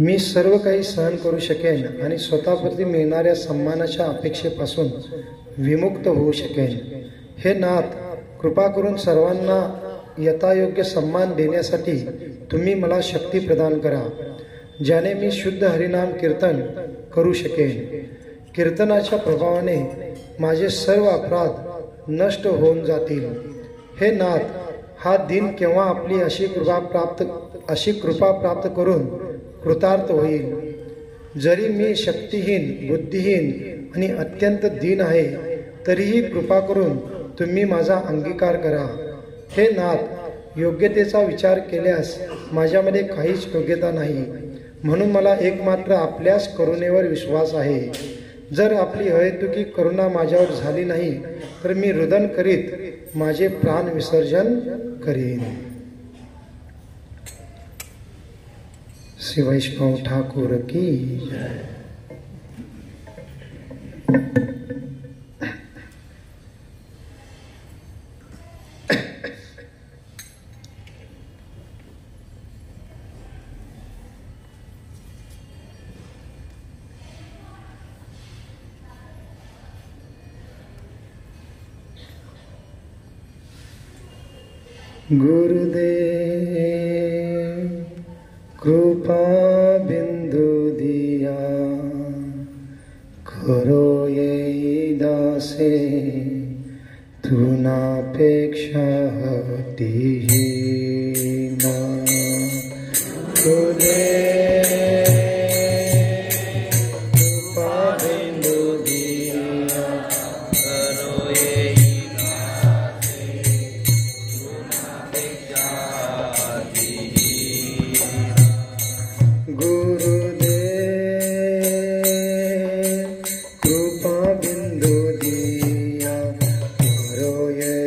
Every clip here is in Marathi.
मी सर्व काही सहन करू शकेन आणि स्वतःप्रती मिळणाऱ्या सन्मानाच्या अपेक्षेपासून विमुक्त होऊ शकेन. हे नाथ, कृपा करून सर्वांना यथायोग्य सन्मान देण्यासाठी तुम्ही मला शक्ती प्रदान करा, ज्याने मी शुद्ध हरिनाम कीर्तन करू शकेन. कीर्तनाच्या प्रभावाने माझे सर्व अपराध नष्ट होऊन जातील. हे नाथ, हा दिन केव्हा आपली अशी कृपा प्राप्त करून कृतार्थ होईल. जरी मी शक्तिहीन, बुद्धिहीन आणि अत्यंत दीन आहे, तरीही कृपा करून तुम्ही माझा अंगीकार करा. हे नाथ, योग्यतेचा विचार केल्यास माझ्यामध्ये काहीच योग्यता नाही, म्हणून मला एकमात्र आपल्याच करुणेवर विश्वास आहे. जर आपली अहेतुकी करुणा माझ्यावर झाली नाही, तर मी रुदन करीत माझे प्राण विसर्जन करीन. श्री वैष्णव ठाकुर की जय. गुरुदेव कृपा बिंदु दिया, करो ये दासे, तू नापेक्षा हटीना. गुरुदेव कृपा बिंदु दिया, करो ये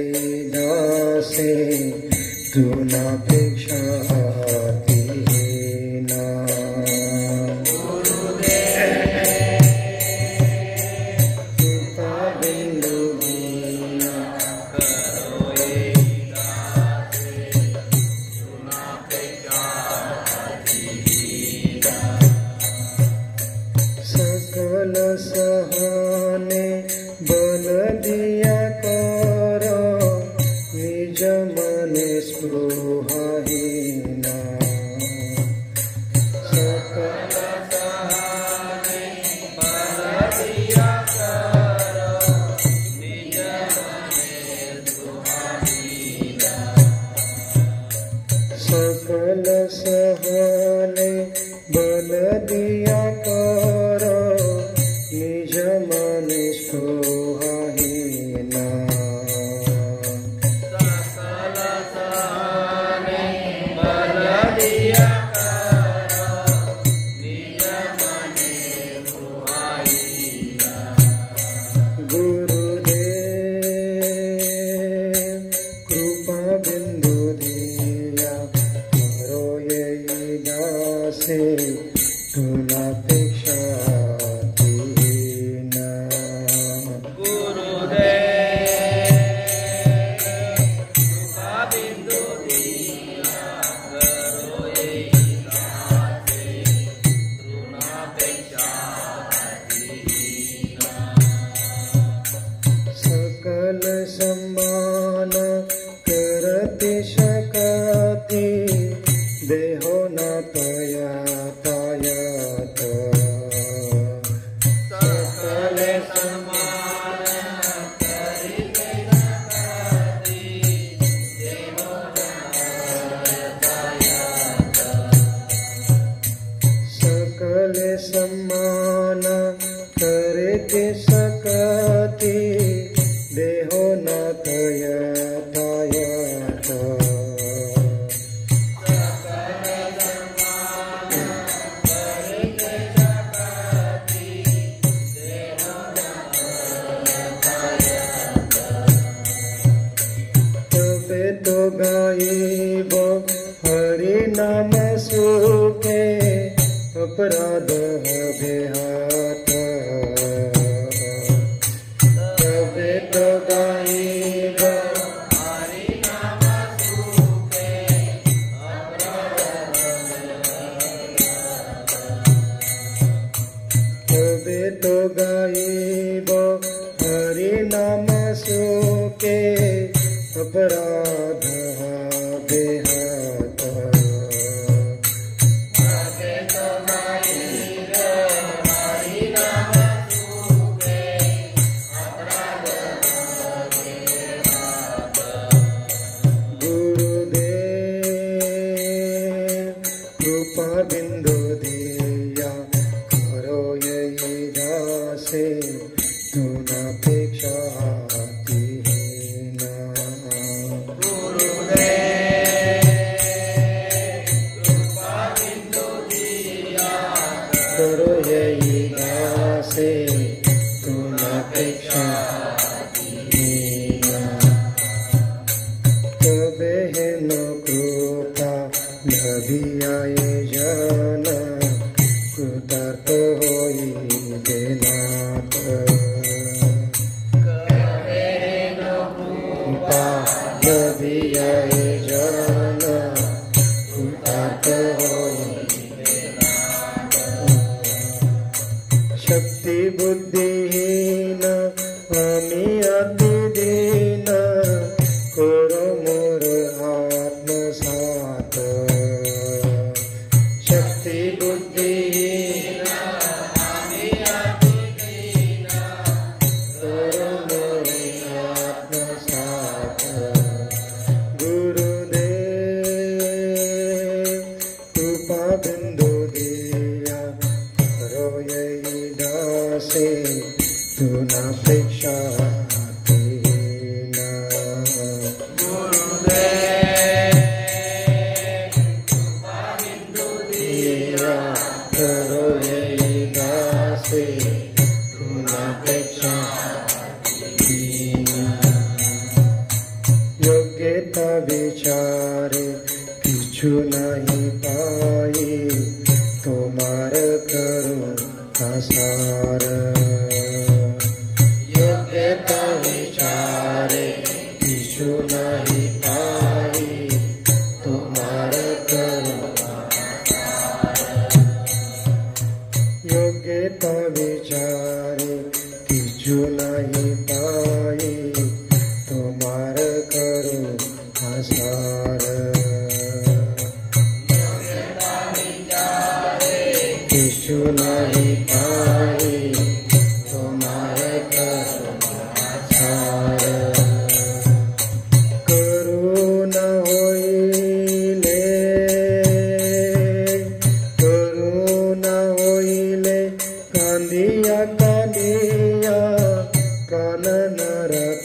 अपराध बेहात जीव हरि नाम सुके अपराध बेहद गुरुदेव कृपा बिंदु दिया करो यही दासे तुनापेक्षा करो यही दासे तुनापेक्षा तबे है न कृपा लभियाए जन कृतार्थ होई देनाथ कृपा लभियाए जन कृतार्थ होई शक्ति बुद्धिहीन आम्ही अति दीन करो मोर आत्मसात शक्ति बुद्धिहीन आम्ही अति दीन करो मोर आत्मसात गुरुदेव कृपा बिंदु दिया करो यही दासे तुनापेक्षा करो यही दासे तुनापेक्षा योग्यता विचारे किछु नहीं पाई तुम्हार करो आसार योग्यता विचारे किछु नहीं पाई तुम्हार करो योग्यता विचारे किछु नहीं पाई तुम्हार करो आसार किछु नहीं पाई तुम्हार करो आसार करुणा होइले कांदिया कांदिया प्राण नरक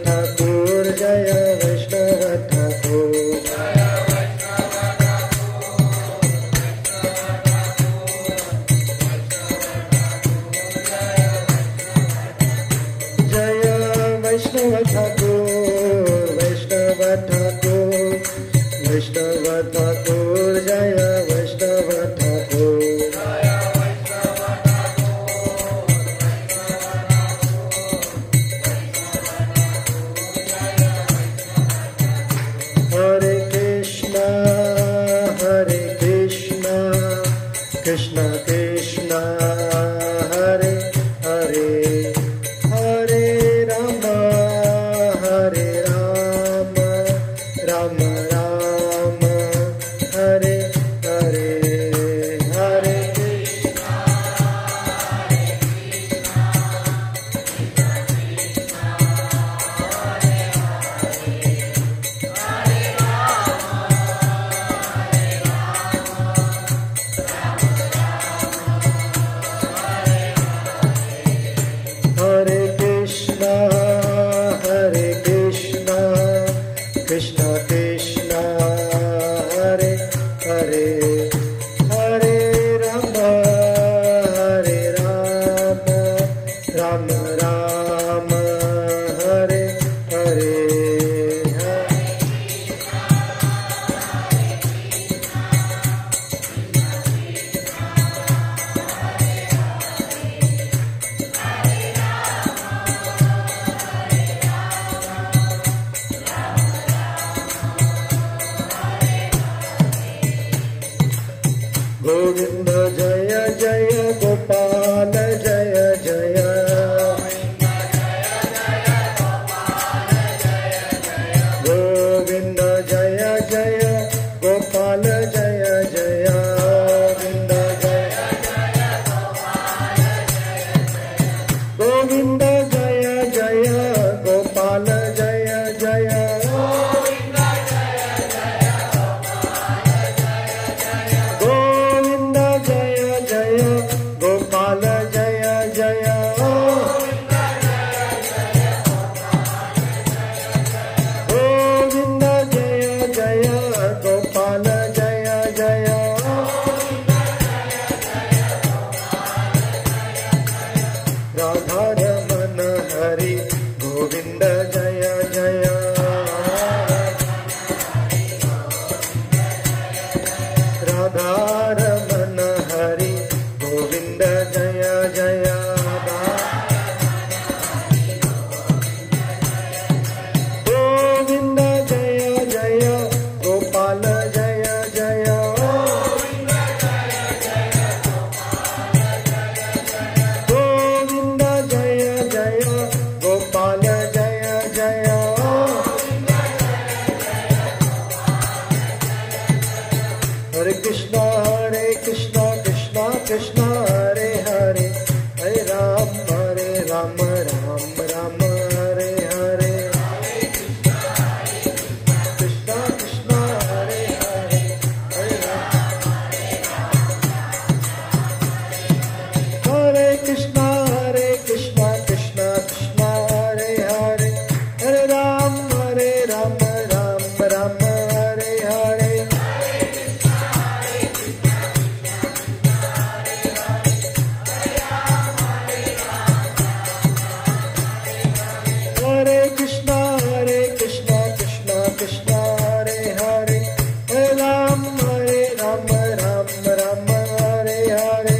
ठाकुर जय वैष्णव ठाकुर वैष्णव ठाकुर वैष्णव ठाकुर वैष्णव ठाकुर जय वैष्णव ठाकुर हरे कृष्णा कृष्णा कृष्णा हरे हरे हरे राम राम राम हरे हरे हरे हरे कृष्णा कृष्णा कृष्णा हरे हरे हरे राम राम राम हरे हरे गोविंद जय जय गोपाल जय जय गोविंद जय जय गोपाल जय जय गोविंद जय जय गोपाल जय जय गोपाल जय जय गोविंद जय जय गोपाल जय जय राधा रमन हरि गोविंद जय जय राधा रमन हरि गोविंद जय जय गोविंद जय जय गोपाल जय जय गोविंद जय जय गोपाल जय जय हरे कृष्णा कृष्णा कृष्णा हरे हरे हरे राम राम राम हरे हरे कृष्णा कृष्णा हरे हरे हरे राम हरे कृष्णा कृष्णा कृष्णा हरे हरे हरे राम राम राम हरे हरे हरे कृष्णा कृष्णा कृष्णा हरे हरे हरे राम राम राम हरे हरे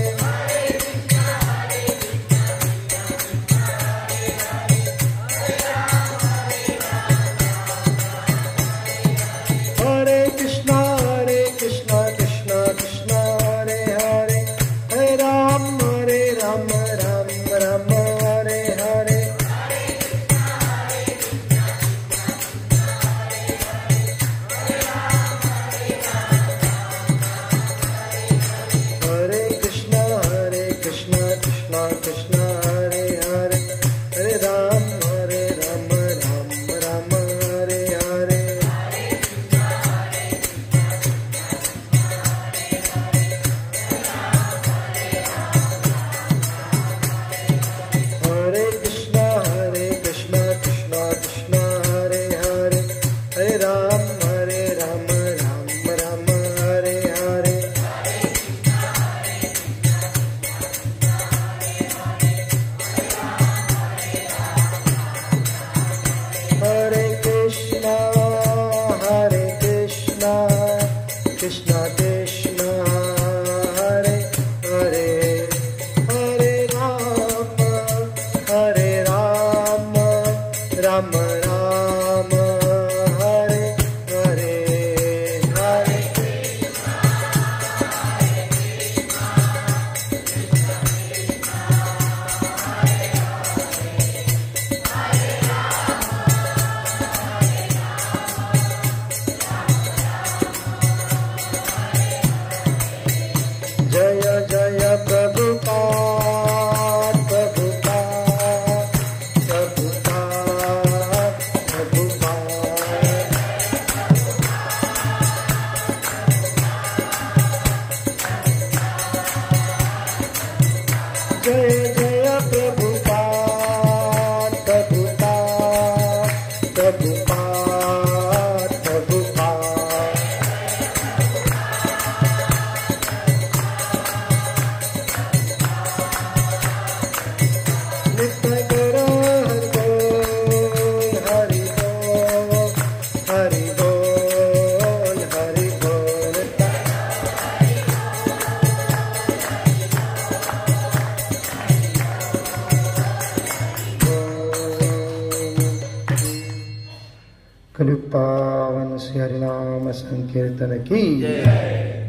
कलयुग पावन श्री हरिनाम संकीर्तन की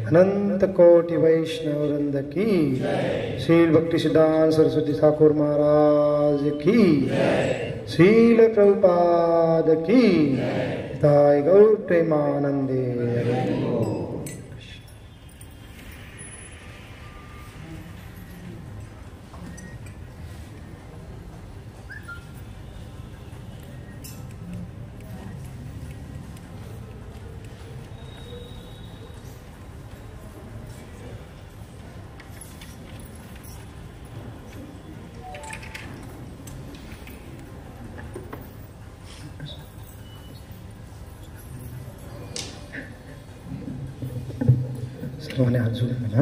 अनंत कोटि वैष्णव वृंद की श्रील भक्ति सिद्धांत सरस्वती ठाकुर महाराज की श्रील प्रभुपाद की ताय गौर प्रेमानंदे। सर्वांनी हात जोडून म्हणा,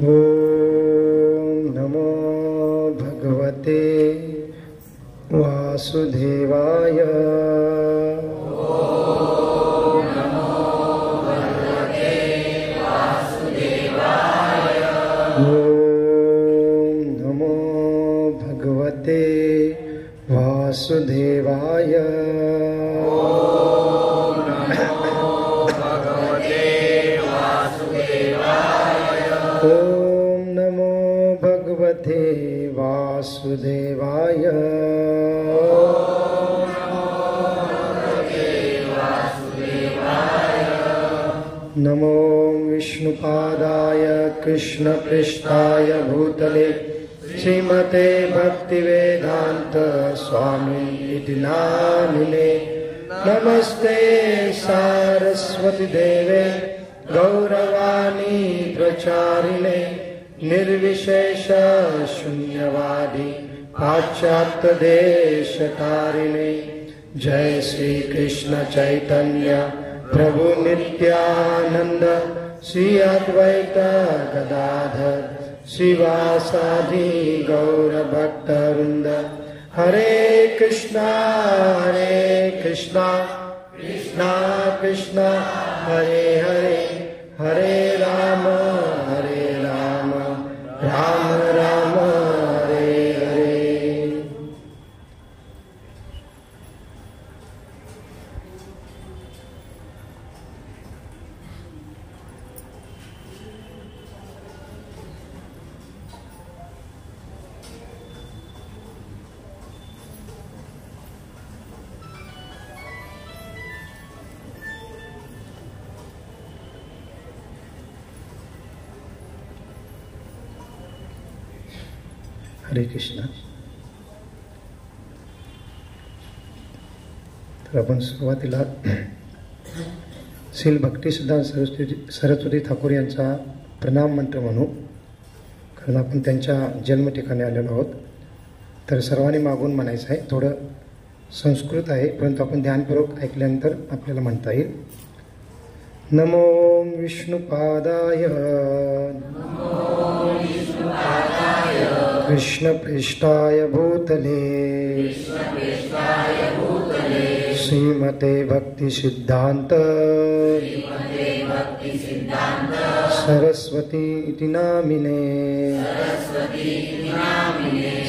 ओम नमो भगवते वासुदेवाय। ओम नमो भगवते वासुदेवाय। ओम नमो भगवते वासुदेवाय। ओम नमो भगवते वासुदेवाय। नमो विष्णुपादाय कृष्णपृष्ठाय भूतले श्रीमते भक्तिवेदांत स्वामी इति नामिने। नमस्ते सारस्वती देवे गौरवाणी प्रचारिणे निर्विशेष शून्यवादी पाश्चात्य देशतारिणे। जय श्री कृष्ण चैतन्य प्रभु नित्यानंद श्री अद्वैत गदाधर शिवासादि गौर भक्तवृंद। हरे कृष्णा कृष्णा कृष्णा हरे हरे, हरे राम राम राम हरे हरे। हरे कृष्ण। तर आपण सुरुवातीला श्री भक्ती सिद्धांत सरस्वती ठाकूर यांचा प्रणाम मंत्र म्हणू, कारण आपण त्यांच्या जन्म ठिकाणी आलेलो आहोत. तर सर्वांनी मागून म्हणायचं आहे. थोडं संस्कृत आहे, परंतु आपण ध्यानपूर्वक ऐकल्यानंतर आपल्याला म्हणता येईल. नमो विष्णुपादाय कृष्णपृष्ठाय भूतले श्रीमते भक्ति सिद्धांत सरस्वती इति नामिने।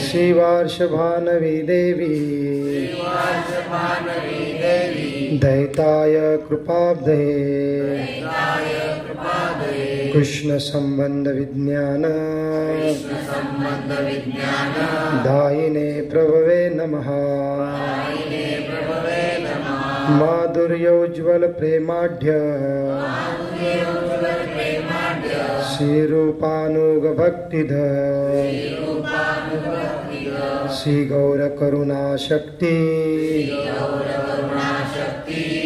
श्रीवार्षभानवी देवी दैताय कृपाब्धये कृष्ण संबंध विज्ञान दायिने प्रभवे नमः। माधुर्योज्वल प्रेमाढ्य श्रीरूपानुग भक्तिध श्री गौर करुणा शक्ति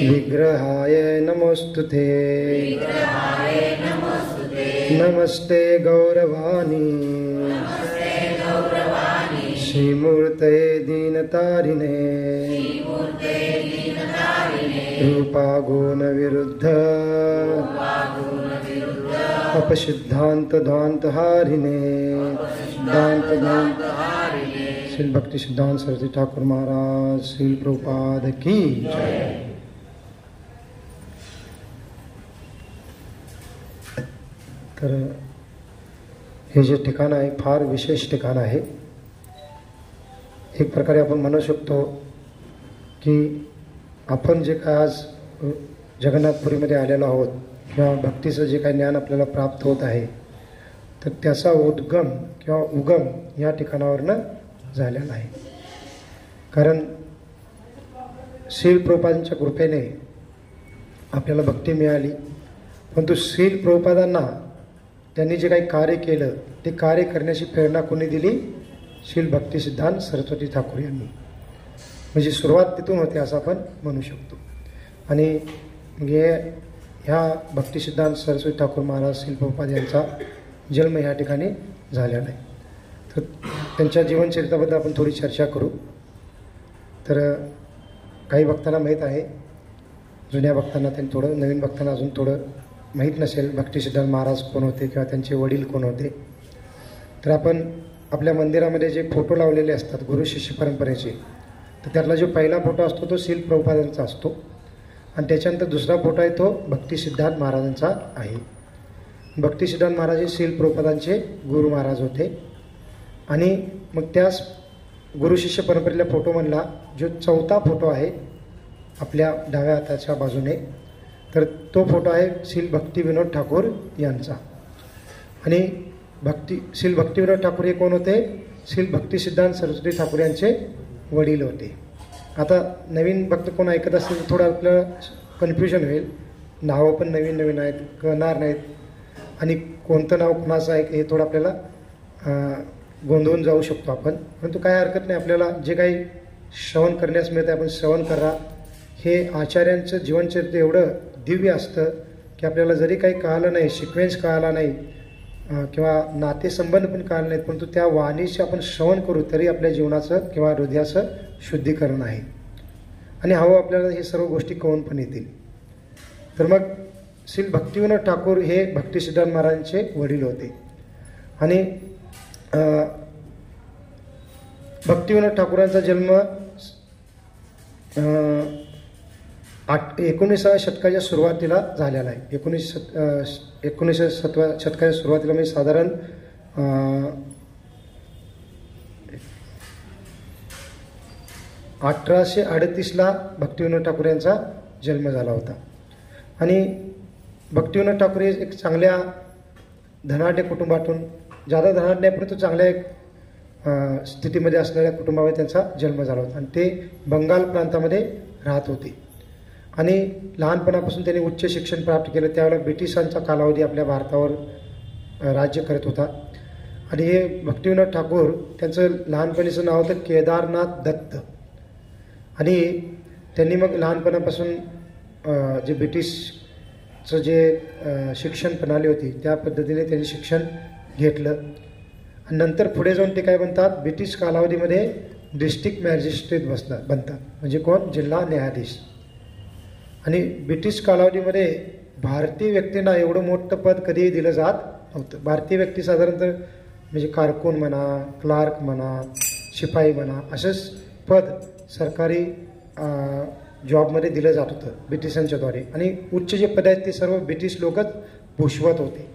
विग्रहाय नमोस्तुते। नमस्ते गौरवाणी श्रीमूर्तये दीनतारिणे रूपा गुण विरुद्ध अपसिद्धांत ध्वांत हारिणे। श्री भक्ति सिद्धांत सरस्वती ठाकुर महाराज श्री प्रभुपाद की जय। तर हे जे ठिकाण आहे फार विशेष ठिकाण आहे. एक प्रकारे आपण म्हणू शकतो की आपण जे काय आज जगन्नाथपुरीमध्ये आलेलो आहोत किंवा भक्तीचं जे काही ज्ञान आपल्याला प्राप्त होत आहे, तर त्याचा उद्गम किंवा उगम या ठिकाणावरनं झालेला आहे. कारण श्रील प्रभुपादांच्या कृपेने आपल्याला भक्ती मिळाली, परंतु श्रील प्रभुपादांना त्यांनी जे काही कार्य केलं ते कार्य करण्याची प्रेरणा कोणी दिली? श्रील भक्तिसिद्धांत सरस्वती ठाकूर यांनी. म्हणजे सुरुवात तिथून होते असं आपण म्हणू शकतो. आणि ह्या भक्तिसिद्धांत सरस्वती ठाकूर महाराज श्रील प्रभुपाद यांचा जन्म ह्या ठिकाणी झालेला आहे. तर त्यांच्या जीवनचरित्राबद्दल आपण थोडी चर्चा करू. तर काही भक्तांना माहीत आहे, जुन्या भक्तांना त्यांनी थोडं, नवीन भक्तांना अजून थोडं माहीत नसेल भक्तिसिद्धांत महाराज कोण होते किंवा त्यांचे वडील कोण होते. तर आपण आपल्या मंदिरामध्ये जे फोटो लावलेले असतात गुरु शिष्य परंपरेचे, तर त्यातला जो पहिला फोटो असतो तो श्रील प्रभुपादांचा असतो आणि त्याच्यानंतर दुसरा फोटो आहे तो भक्तिसिद्धांत महाराजांचा आहे. भक्तिसिद्धांत महाराज हे श्रील प्रभुपादांचे गुरु महाराज होते. आणि मग त्याच गुरु शिष्य परंपरेतल्या फोटोमधला जो चौथा फोटो आहे आपल्या डाव्या हाताच्या बाजूने, तर तो फोटो आहे श्रील भक्तिविनोद ठाकूर यांचा. आणि श्रील भक्तिविनोद ठाकूर हे कोण होते? श्रील भक्तिसिद्धांत सरस्वती ठाकूर यांचे वडील होते. आता नवीन भक्त कोण ऐकत असेल तर थोडं आपल्याला कन्फ्युजन होईल. नावं पण नवीन नवीन आहेत, कळणार नाहीत, आणि कोणतं नाव कोणाचं आहे हे थोडं आपल्याला गोंधळून जाऊ शकतो आपण. परंतु काय हरकत नाही, आपल्याला जे काही श्रवण करण्यास मिळतं आपण श्रवण करा. हे आचार्यांचं जीवनचरित्र एवढं दिव्य असतं की आपल्याला जरी काही कळालं नाही, सिक्वेन्स कळाला नाही किंवा नातेसंबंध पण कळाले नाहीत, परंतु त्या वाणीचे आपण श्रवण करू तरी आपल्या जीवनाचं किंवा हृदयाचं शुद्धीकरण आहे. आणि हवं आपल्याला हे सर्व गोष्टी कळून पण येतील. तर मग श्री भक्तिविनोद ठाकूर हे भक्तिसिद्धांत महाराजांचे वडील होते. आणि भक्तिविनोद ठाकूरांचा जन्म 19व्या शतकाच्या सुरुवातीला झालेला आहे. 19व्या शतकाच्या सुरुवातीला म्हणजे साधारण 1838ला भक्तिविनोद ठाकूर यांचा जन्म झाला होता. आणि भक्तिविनोद ठाकूर हे एक चांगल्या धनाढ्य कुटुंबातून, ज्यादा धनाढ्य नाही परंतु चांगल्या एक स्थितीमध्ये असलेल्या कुटुंबामध्ये त्यांचा जन्म झाला होता. आणि ते बंगाल प्रांतामध्ये राहत होते. आणि लहानपणापासून त्यांनी उच्च शिक्षण प्राप्त केलं. त्यावेळेला ब्रिटिशांचा कालावधी आपल्या भारतावर राज्य करत होता. आणि हे भक्तिविनोद ठाकूर, त्यांचं लहानपणीचं नाव होतं केदारनाथ दत्त. आणि त्यांनी मग लहानपणापासून जे ब्रिटिशचं जे शिक्षण प्रणाली होती त्या पद्धतीने त्यांनी शिक्षण घेतलं. आणि नंतर पुढे जाऊन ते काय बनतात, ब्रिटिश कालावधीमध्ये डिस्ट्रिक्ट मॅजिस्ट्रेट बनतात. म्हणजे कोण? जिल्हा न्यायाधीश. आणि ब्रिटिश कालावधीमध्ये भारतीय व्यक्तींना एवढं मोठं पद कधीही दिलं जात नव्हतं. भारतीय व्यक्ती साधारणतः म्हणजे कारकून म्हणा, क्लार्क म्हणा, शिपाई म्हणा, असंच पद सरकारी जॉबमध्ये दिलं जात होतं ब्रिटिशांच्याद्वारे. आणि उच्च जे पद आहेत ते सर्व ब्रिटिश लोकच भूषवत होते.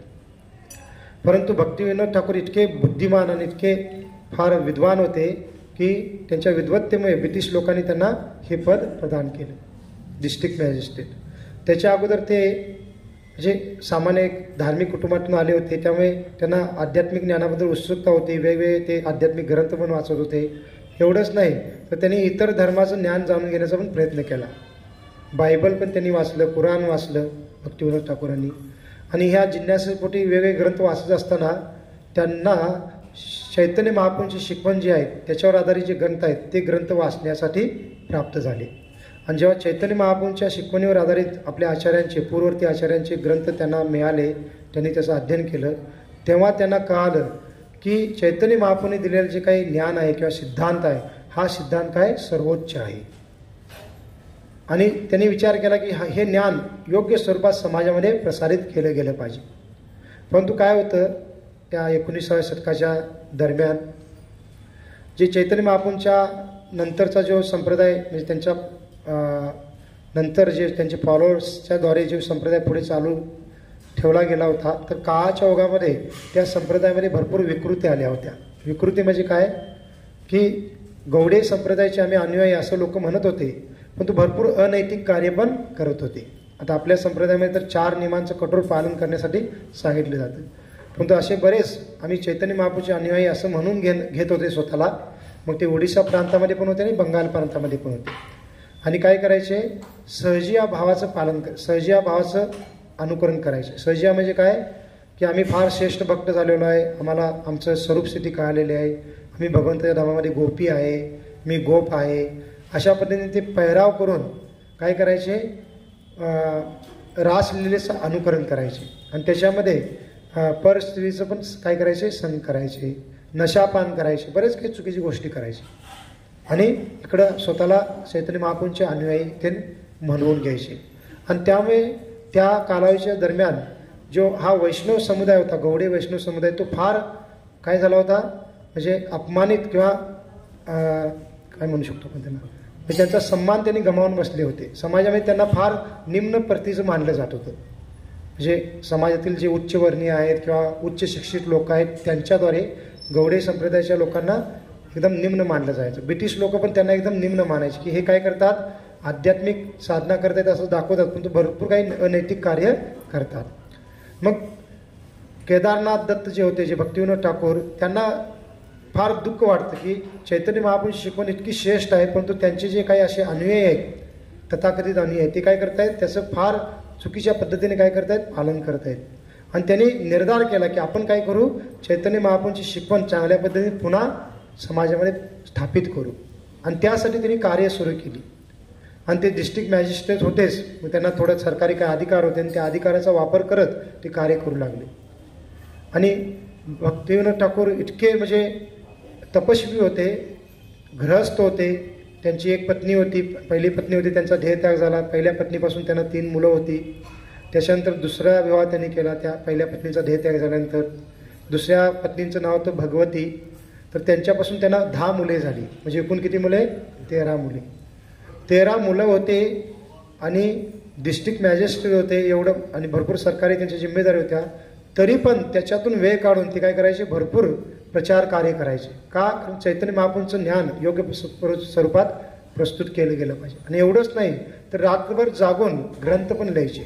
परंतु भक्तिविनोद ठाकूर इतके बुद्धिमान आणि इतके फार विद्वान होते की त्यांच्या विद्वत्तेमुळे ब्रिटिश लोकांनी त्यांना हे पद प्रदान केलं, डिस्ट्रिक्ट मॅजिस्ट्रेट. त्याच्या अगोदर ते म्हणजे सामान्य एक धार्मिक कुटुंबातून आले होते, त्यामुळे त्यांना आध्यात्मिक ज्ञानाबद्दल उत्सुकता होती. वेगवेगळे ते आध्यात्मिक ग्रंथ पण वाचत होते. एवढंच नाही तर त्यांनी इतर धर्माचं ज्ञान जाणून घेण्याचा पण प्रयत्न केला. बायबल पण त्यांनी वाचलं, कुराण वाचलं भक्तिविनोद ठाकूरांनी. आणि ह्या जिज्ञासेपोटी वेगवेगळे ग्रंथ वाचत असताना त्यांना चैतन्य महाप्रभूंची शिकवण जी आहे त्याच्यावर आधारित जे ग्रंथ आहेत ते ग्रंथ वाचण्यासाठी प्राप्त झाले. आणि जेव्हा चैतन्य महाप्रभूंच्या शिकवणीवर आधारित आपल्या आचार्यांचे, पूर्ववर्ती आचार्यांचे ग्रंथ त्यांना मिळाले, त्यांनी त्याचं अध्ययन केलं, तेव्हा त्यांना कळालं की चैतन्य महाप्रभूंनी दिलेलं जे काही ज्ञान आहे किंवा सिद्धांत आहे हा सिद्धांत काय सर्वोच्च आहे. आणि त्यांनी विचार केला की हे ज्ञान योग्य स्वरूपात समाजामध्ये प्रसारित केलं गेलं पाहिजे. परंतु काय होतं, त्या 19व्या शतकाच्या दरम्यान जे चैतन्य महाप्रभूंच्या नंतरचा जो संप्रदाय, म्हणजे त्यांच्या नंतर जे त्यांचे फॉलोअर्सच्याद्वारे जो संप्रदाय पुढे चालू ठेवला गेला होता, तर काळाच्या ओघामध्ये त्या संप्रदायामध्ये भरपूर विकृती आल्या होत्या. विकृती म्हणजे काय की गौडे संप्रदायाचे आम्ही अनुयायी असं लोक म्हणत होते, परंतु भरपूर अनैतिक कार्य पण करत होते. आता आपल्या संप्रदायामध्ये तर 4 नियमांचं कठोर पालन करण्यासाठी सांगितलं जातं. परंतु असे बरेच आम्ही चैतन्य महाप्रभूचे अनुयायी असं म्हणून घेत होते स्वतःला. मग ते ओडिशा प्रांतामध्ये पण होते आणि बंगाल प्रांतामध्ये पण होते. आणि काय करायचे, सहजिया भावाचं सहजिया भावाचं अनुकरण करायचे. सहजिया म्हणजे काय, की आम्ही फार श्रेष्ठ भक्त झालेलो आहे, आम्हाला आमचं स्वरूपस्थिती कळालेली आहे, आम्ही भगवंताच्या धामामध्ये गोपी आहे, मी गोप आहे, अशा पद्धतीने ते पेहराव करून काय करायचे, रासलीलेचं अनुकरण करायचे. आणि त्याच्यामध्ये परस्त्रीचं पण काय करायचे, सण करायचे, नशापान करायचे, बरेच काही चुकीची गोष्टी करायची. आणि इकडं स्वतःला चैतन्य महाप्रभूंचे अनुयायी ते म्हणवून घ्यायचे. आणि त्यामुळे त्या कालावधीच्या दरम्यान जो हा वैष्णव समुदाय होता, गौडे वैष्णव समुदाय, तो फार काय झाला होता, म्हणजे अपमानित किंवा काय म्हणू शकतो आपण त्यांना, म्हणजे त्यांचा सन्मान त्यांनी गमावून बसले होते. समाजामध्ये त्यांना फार निम्न प्रतीचं मानलं जात होतं. म्हणजे समाजातील जे उच्चवर्णीय आहेत किंवा उच्च शिक्षित लोक आहेत त्यांच्याद्वारे गौडे संप्रदायाच्या लोकांना एकदम निम्न मानलं जायचं. ब्रिटिश लोक पण त्यांना एकदम निम्न मानायचे, की हे काय करतात, आध्यात्मिक साधना करतात असं दाखवतात, पण भरपूर काही अनैतिक कार्य करतात. मग केदारनाथ दत्त जे होते, जे भक्तिविनोद ठाकूर, त्यांना फार दुःख वाटतं की चैतन्य महाप्रभूंची शिकवण इतकी श्रेष्ठ आहे, परंतु त्यांचे जे काही असे अनुयायी आहेत, तथाकथित अनुयायी आहेत, ते काय करतायत, त्याचं फार चुकीच्या पद्धतीने काय करतायत, पालन करतायत. आणि त्यांनी निर्धार केला की आपण काय करू, चैतन्य महाप्रभूंची शिकवण चांगल्या पद्धतीने पुन्हा समाजामध्ये स्थापित करू. आणि त्यासाठी त्यांनी कार्य सुरू केली. आणि ते डिस्ट्रिक्ट मॅजिस्ट्रेट होतेच, मग त्यांना थोडं सरकारी काय अधिकार होते, आणि त्या अधिकाराचा वापर करत ते कार्य करू लागले. आणि भक्तिविनोद ठाकूर इतके म्हणजे तपस्वी होते, गृहस्थ होते. त्यांची एक पत्नी होती, पहिली पत्नी होती, त्यांचा देहत्याग झाला. पहिल्या पत्नीपासून त्यांना 3 मुलं होती. त्याच्यानंतर दुसरा विवाह त्यांनी केला, त्या पहिल्या पत्नीचा देहत्याग झाल्यानंतर. दुसऱ्या पत्नीचं नाव होतं भगवती. तर त्यांच्यापासून त्यांना 10 मुले झाली, म्हणजे एकूण किती मुले, 13 मुले. 13 मुलं होते आणि डिस्ट्रिक्ट मॅजिस्ट्रेट होते एवढं, आणि भरपूर सरकारी त्यांच्या जिम्मेदारी होत्या. तरी पण त्याच्यातून वेळ काढून ते काय करायचे, भरपूर प्रचार कार्य करायचे. का, कारण चैतन्य महाप्रभूंचं ज्ञान योग्य स्वरूपात प्रस्तुत केलं गेलं पाहिजे. आणि एवढंच नाही तर रात्रभर जागून ग्रंथ पण लिहायचे.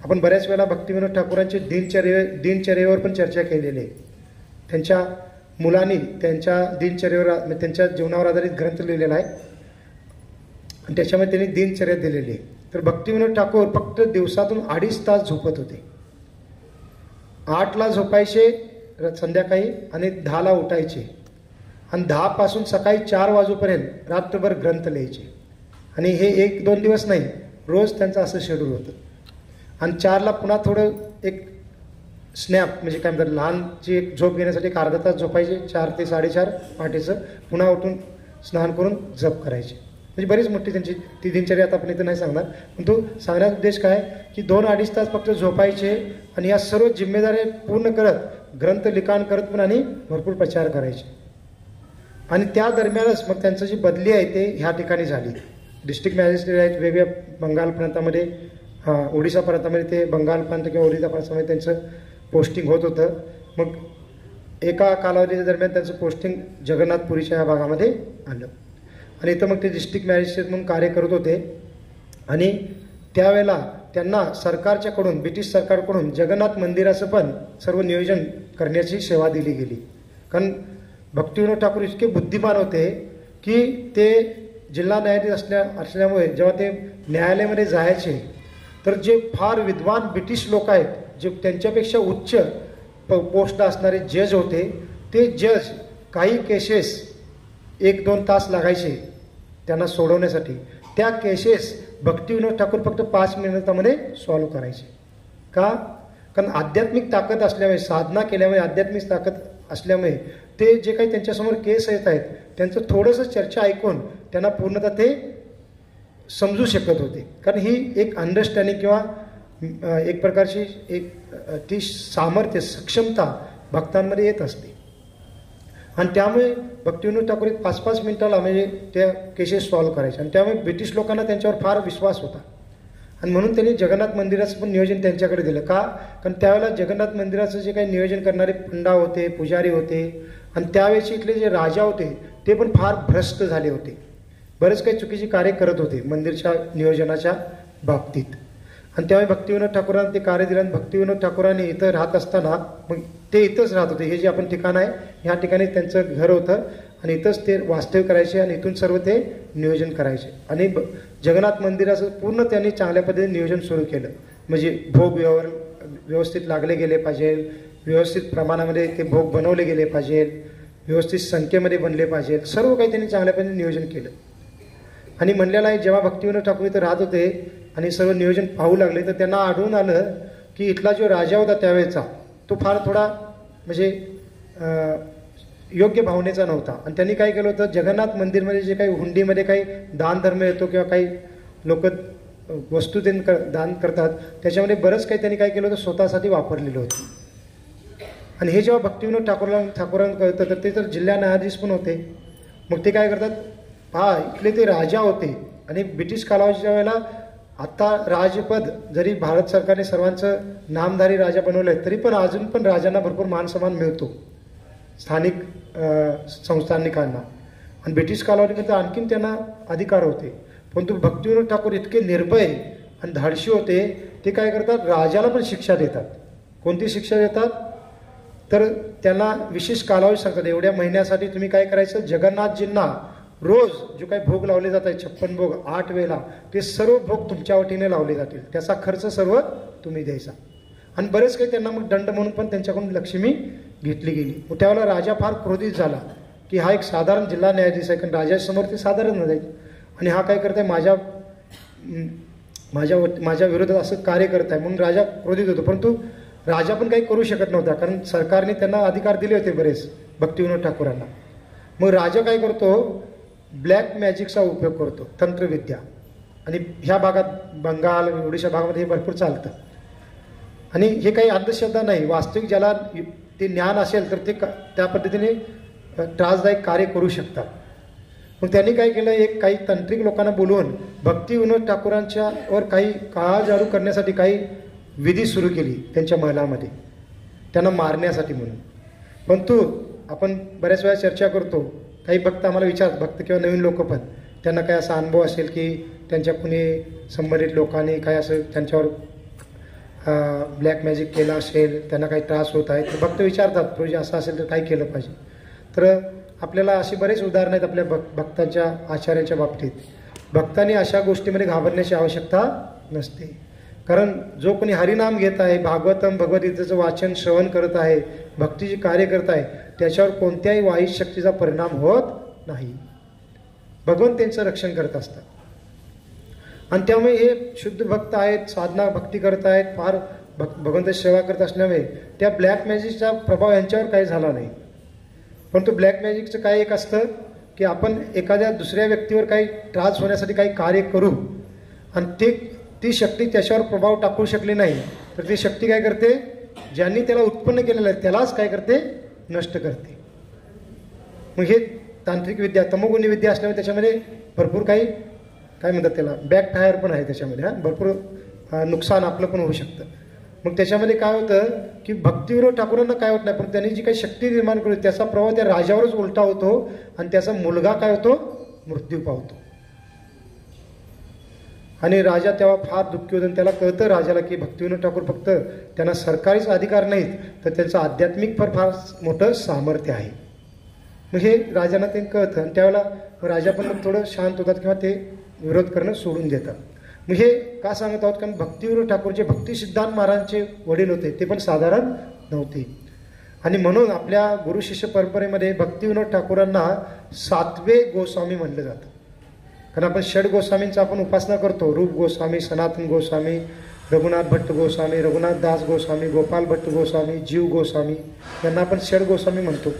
आपण बऱ्याच वेळेला भक्तिविनोद ठाकूरांची दिनचर्येवर पण चर्चा केलेली आहे. त्यांच्या मुलांनी त्यांच्या दिनचर्येवर, त्यांच्या जीवनावर आधारित ग्रंथ लिहिलेला आहे, आणि त्याच्यामध्ये त्यांनी दिनचर्या दिलेली आहे. तर भक्तिविनोद ठाकूर फक्त दिवसातून 2.5 तास झोपत होते. 8ला झोपायचे संध्याकाळी आणि 10ला उठायचे, आणि 10 पासून सकाळी 4 वाजेपर्यंत रात्रभर ग्रंथ लिहायचे. आणि हे 1-2 दिवस नाही, रोज त्यांचं असं शेड्यूल होतं. आणि 4ला पुन्हा थोडं एक स्नॅप, म्हणजे काय म्हणतात, लहानची एक झोप घेण्यासाठी एक अर्धा तास झोपायचे, 4 ते 4:30 पहाटेचं. पुन्हा उठून स्नान करून जप करायचे. म्हणजे बरीच मोठी त्यांची ती दिनचर्या, आता आपण इथं नाही सांगणार, पण तो सांगण्याचा उद्देश काय, की 2-2.5 तास फक्त झोपायचे आणि या सर्व जिम्मेदाऱ्या पूर्ण करत, ग्रंथ लिखाण करत पण, आणि भरपूर प्रचार करायचे. आणि त्या दरम्यानच मग त्यांचं जी बदली आहे ते ह्या ठिकाणी झाली. डिस्ट्रिक्ट मॅजिस्ट्रेट आहेत वेगवेगळ्या बंगाल प्रांतामध्ये, ओडिशा प्रांतामध्ये, ते बंगाल प्रांत किंवा ओडिशा प्रांतामध्ये त्यांचं पोस्टिंग होत होतं. मग एका कालावधीच्या दरम्यान त्यांचं पोस्टिंग जगन्नाथपुरीच्या या भागामध्ये आलं. आणि इथं मग ते डिस्ट्रिक्ट मॅजिस्ट्रेट म्हणून कार्य करत होते. आणि त्यावेळेला त्यांना सरकारच्याकडून, ब्रिटिश सरकारकडून जगन्नाथ मंदिराचं पण सर्व नियोजन करण्याची सेवा दिली गेली. कारण भक्तिविनोद ठाकूर इतके बुद्धिमान होते की ते जिल्हा न्यायाधीश असल्यामुळे जेव्हा ते न्यायालयामध्ये जायचे, तर जे फार विद्वान ब्रिटिश लोक आहेत, जे त्यांच्यापेक्षा उच्च पोस्ट असणारे जज होते, ते जज काही केसेस 1-2 तास लागायचे त्यांना सोडवण्यासाठी. त्या केसेस भक्तिविनोद ठाकूर फक्त 5 मिनिटामध्ये सॉल्व्ह करायचे. का, कारण आध्यात्मिक ताकद असल्यामुळे, साधना केल्यामुळे आध्यात्मिक ताकद असल्यामुळे ते जे काही त्यांच्यासमोर केस येत आहेत त्यांचं थोडंसं चर्चा ऐकून त्यांना पूर्णतः ते समजू शकत होते. कारण ही एक अंडरस्टँडिंग किंवा एक प्रकारची एक ती सामर्थ्य, सक्षमता भक्तांमध्ये येत असते. आणि त्यामुळे भक्तिविनोद ठाकूर 5-5 मिनिटाला म्हणजे त्या केसेस सॉल्व्ह करायचे. आणि त्यामुळे ब्रिटिश लोकांना त्यांच्यावर फार विश्वास होता. आणि म्हणून त्यांनी जगन्नाथ मंदिराचं पण नियोजन त्यांच्याकडे दिलं. का, कारण त्यावेळेला जगन्नाथ मंदिराचं जे काही नियोजन करणारे पंडा होते, पुजारी होते, आणि त्यावेळेचे इथले जे राजा होते ते पण फार भ्रष्ट झाले होते. बरेच काही चुकीची कार्य करत होते मंदिरच्या नियोजनाच्या बाबतीत. आणि त्यावेळी भक्तिविनोद ठाकूरांना ते कार्य दिलं आणि भक्तिविनोद ठाकूरांनी इथं राहत असताना मग ते इथंच राहत होते. हे जे आपण ठिकाण आहे ह्या ठिकाणी त्यांचं घर होतं आणि इथंच ते वास्तव्य करायचे आणि इथून सर्व ते नियोजन करायचे. आणि जगन्नाथ मंदिराचं पूर्ण त्यांनी चांगल्या पद्धतीने नियोजन सुरू केलं. म्हणजे भोग व्यवस्थित लागले गेले पाहिजे, व्यवस्थित प्रमाणामध्ये ते भोग बनवले गेले पाहिजे, व्यवस्थित संख्येमध्ये बनले पाहिजे, सर्व काही त्यांनी चांगल्या पद्धतीने नियोजन केलं. आणि म्हणलेलं आहे जेव्हा भक्तिविनोद ठाकूर इथं राहत होते आणि सर्व नियोजन पाहू लागले तर त्यांना आढळून आलं की इथला जो राजा होता त्यावेळेचा तो फार थोडा म्हणजे योग्य भावनेचा नव्हता. आणि त्यांनी काय केलं होतं, जगन्नाथ मंदिरमध्ये जे काही हुंडीमध्ये काही दानधर्म येतो किंवा काही लोक वस्तू दान करतात त्याच्यामध्ये बरंच काही त्यांनी काय केलं होतं स्वतःसाठी वापरलेलं होतं. आणि हे जेव्हा भक्तिविनोद ठाकूरांना कळतं तर ते तर जिल्हा न्यायाधीश पण होते. मग ते काय करतात, पहा इथले ते राजा होते आणि ब्रिटिश कालावधीच्या वेळेला आता राजपद जरी भारत सरकारने सर्वांचं नामधारी राजा बनवलं आहे तरी पण अजून पण राजांना भरपूर मानसन्मान मिळतो स्थानिक संस्थानिकांना. आणि ब्रिटिश कालावधीमध्ये आणखीन त्यांना अधिकार होते. परंतु भक्तिविनोद ठाकूर इतके निर्भय आणि धाडशी होते, ते काय करतात, राजाला पण शिक्षा देतात. कोणती शिक्षा देतात तर त्यांना विशेष कालावधी सांगतात, एवढ्या महिन्यासाठी तुम्ही काय करायचं, जगन्नाथजींना रोज जो काही भोग लावले जात आहे 56 भोग 8 वेळेला ते सर्व भोग तुमच्या वतीने लावले जातील, त्याचा खर्च सर्व तुम्ही द्यायचा. आणि बरेच काही त्यांना मग दंड म्हणून पण त्यांच्याकडून लक्ष्मी घेतली गेली. मग त्यावेळेला राजा फार क्रोधित झाला की हा एक साधारण जिल्हा न्यायाधीश आहे, कारण राजासमोर ते साधारण नाही आणि हा काय करत आहे माझ्या विरोधात असं कार्य करत आहे, म्हणून राजा क्रोधित होतो. परंतु राजा पण काही करू शकत नव्हता कारण सरकारने त्यांना अधिकार दिले होते बरेच भक्तिविनोद ठाकूरांना. मग राजा काय करतो, ब्लॅक मॅजिकचा उपयोग करतो, तंत्रविद्या. आणि ह्या भागात बंगाल ओडिशा भागामध्ये हे भरपूर चालतं. आणि हे काही अंधश्रद्धा नाही, वास्तविक ज्याला ते ज्ञान असेल तर ते त्या पद्धतीने त्रासदायक कार्य करू शकतात. मग त्यांनी काय केलं, काही तांत्रिक लोकांना बोलवून भक्तिविनोद ठाकूरांच्या वर काही काळाजारू करण्यासाठी काही विधी सुरू केली त्यांच्या महलामध्ये, त्यांना मारण्यासाठी म्हणून. परंतु आपण बऱ्याच वेळा चर्चा करतो, काही भक्त आम्हाला विचारतात, भक्त किंवा नवीन लोक पण, त्यांना काही असा अनुभव असेल की त्यांच्या कुणी संबंधित लोकांनी काय असं त्यांच्यावर ब्लॅक मॅजिक केला असेल, त्यांना काही त्रास होत आहे, तर भक्त विचारतात प्रभूजी असं असेल तर काय केलं पाहिजे. तर आपल्याला अशी बरेच उदाहरणं आहेत आपल्या भक्तांच्या आचार्याच्या बाबतीत. भक्तांनी अशा गोष्टीमध्ये घाबरण्याची आवश्यकता नसते, कारण जो कोणी हरिनाम घेत आहे, भागवतम भगवद्गीतेचं वाचन श्रवण करत आहे, भक्तीचे कार्य करत आहे, त्याच्यावर कोणत्याही वाईट शक्तीचा परिणाम होत नाही. भगवंत त्यांचं रक्षण करत असतात. आणि त्यामुळे हे शुद्ध भक्त आहेत, साधना भक्ती करत आहेत, फार भगवंताची सेवा करत असल्यामुळे त्या ब्लॅक मॅजिकचा प्रभाव यांच्यावर काही झाला नाही. परंतु ब्लॅक मॅजिकचं काय एक असतं की आपण एखाद्या दुसऱ्या व्यक्तीवर काही त्रास होण्यासाठी काही कार्य करू आणि ती शक्ती त्याच्यावर प्रभाव टाकू शकली नाही तर ती शक्ती काय करते, ज्यांनी त्याला उत्पन्न केलेलं आहे त्यालाच काय करते, नष्ट करते. मग हे तांत्रिक विद्या, तमोगुणी विद्या असल्यामुळे त्याच्यामध्ये भरपूर काही काय म्हणतात त्याला बॅक फायर पण आहे त्याच्यामध्ये, भरपूर नुकसान आपलं पण होऊ शकतं. मग त्याच्यामध्ये काय होतं की भक्तिविनोद ठाकूरांना काय होत नाही, पण त्यांनी जी काही शक्ती निर्माण केली त्याचा प्रभाव त्या राजावरच उलटा होतो आणि त्याचा मुलगा काय होतो, मृत्यू पावतो. आणि राजा तेव्हा फार दुःखी होतो. त्याला कळतं राजाला की भक्तिविनोद ठाकूर फक्त त्यांना सरकारीच अधिकार नाहीत तर त्यांचं आध्यात्मिक फार मोठं सामर्थ्य आहे. मग हे राजांना ते कळतं आणि त्यावेळेला राजा पण मग थोडं शांत होतात किंवा ते विरोध करणं सोडून देतात. मग हे का सांगत आहोत, कारण भक्तिविनोद ठाकूर जे भक्ती सिद्धांत महाराजांचे वडील होते ते पण साधारण नव्हते. आणि म्हणून आपल्या गुरु शिष्य परंपरेमध्ये भक्तिविनोद ठाकूरांना 7वे गोस्वामी म्हणलं जातं. कारण आपण षड गोस्वामींचा आपण उपासना करतो, रूप गोस्वामी, सनातन गोस्वामी, रघुनाथ भट्ट गोस्वामी, रघुनाथ दास गोस्वामी, गोपाल भट्ट गोस्वामी, जीव गोस्वामी, यांना आपण षड गोस्वामी म्हणतो.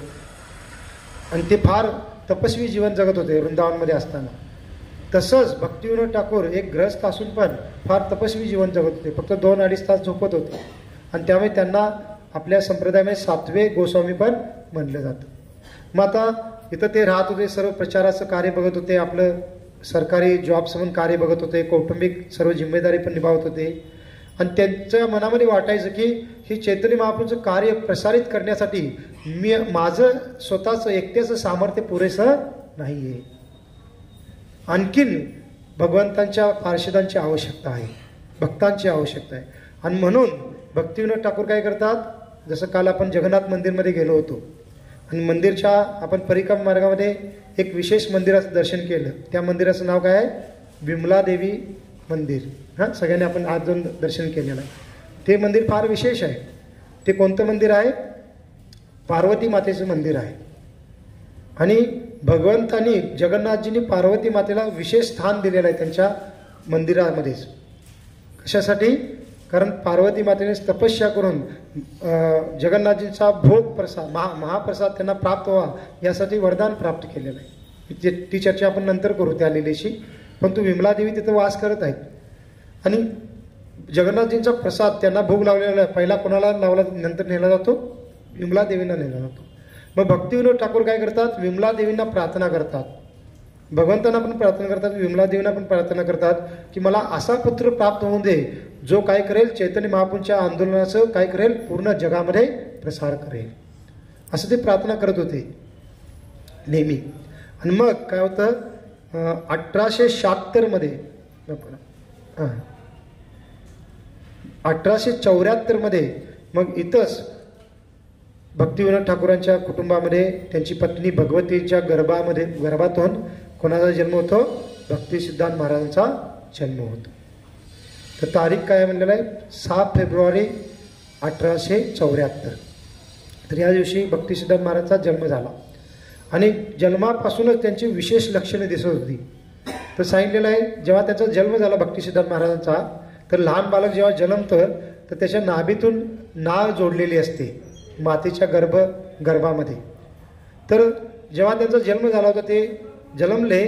आणि ते फार तपस्वी जीवन जगत होते वृंदावनमध्ये असताना. तसंच भक्तिविनोद ठाकूर एक ग्रस्त असून पण फार तपस्वी जीवन जगत होते, फक्त 2-2.5 तास झोपत होते. आणि त्यामुळे त्यांना आपल्या संप्रदायामध्ये 7वे गोस्वामी पण म्हणलं जातं. मग आता इथं ते राहत होते, सर्व प्रचाराचं कार्य बघत होते, आपलं सरकारी जॉबचं पण कार्य बघत होते, कौटुंबिक सर्व जिम्मेदारी पण निभावत होते. आणि त्यांच्या मनामध्ये वाटायचं की हे चैतन्य महाप्रभूचं कार्य प्रसारित करण्यासाठी माझं स्वतःचं एकट्याचं सामर्थ्य पुरेसं नाही आहे. आणखीन भगवंतांच्या पार्षदांची आवश्यकता आहे, भक्तांची आवश्यकता आहे. आणि म्हणून भक्तिविनोद ठाकूर काय करतात, जसं काल आपण जगन्नाथ मंदिरमध्ये गेलो होतो आणि मंदिरच्या आपण परिक्रम मार्गामध्ये एक विशेष मंदिराचं दर्शन केलं. त्या मंदिराचं नाव काय आहे, विमला देवी मंदिर. हां, सगळ्यांनी आपण आज जाऊन दर्शन केलेलं आहे. ते मंदिर फार विशेष आहे. ते कोणतं मंदिर आहे, पार्वती मातेचं मंदिर आहे. आणि भगवंतांनी जगन्नाथजींनी पार्वती मातेला विशेष स्थान दिलेलं आहे त्यांच्या मंदिरामध्येच. कशासाठी, कारण पार्वती मातेने तपस्या करून जगन्नाथजींचा भोग प्रसाद महाप्रसाद त्यांना प्राप्त व्हावा यासाठी वरदान प्राप्त केलेलं आहे. ती चर्चा आपण नंतर करू त्या लीलेशी. पण तू विमलादेवी तिथं वास करत आहेत आणि जगन्नाथजींचा प्रसाद त्यांना भोग लावलेला आहे. पहिला कोणाला लावला, नंतर नेला जातो, विमलादेवींना नेला जातो. मग भक्तिविनोद ठाकूर काय करतात, विमलादेवींना प्रार्थना करतात, भगवंतांना पण प्रार्थना करतात, विमलादेवींना पण प्रार्थना करतात की मला असा पुत्र प्राप्त होऊन दे जो काय करेल, चैतन्य महाप्रभूंच्या आंदोलनाचं काय करेल, पूर्ण जगामध्ये प्रसार करेल. असं ते प्रार्थना करत होते नेहमी. आणि मग काय होतं, 1876 मध्ये 1874 मध्ये मग इथंच भक्तिविनोद ठाकूरांच्या कुटुंबामध्ये त्यांची पत्नी भगवतीच्या गर्भातून कोणाचा जन्म होतो, भक्ती सिद्धांत महाराजांचा जन्म होतो. तर तारीख काय म्हणलेलं आहे, 6 फेब्रुवारी 1874. तर या दिवशी भक्ती सिद्धांत महाराजांचा जन्म झाला आणि जन्मापासूनच त्यांची विशेष लक्षणे दिसत होती. तर सांगितलेलं आहे, जेव्हा त्याचा जन्म झाला भक्ती सिद्धांत महाराजांचा, तर लहान बालक जेव्हा जन्मतं तर त्याच्या नाभीतून नाळ जोडलेली असते मातेच्या गर्भामध्ये. तर जेव्हा त्यांचा जन्म झाला होता, ते जन्मले,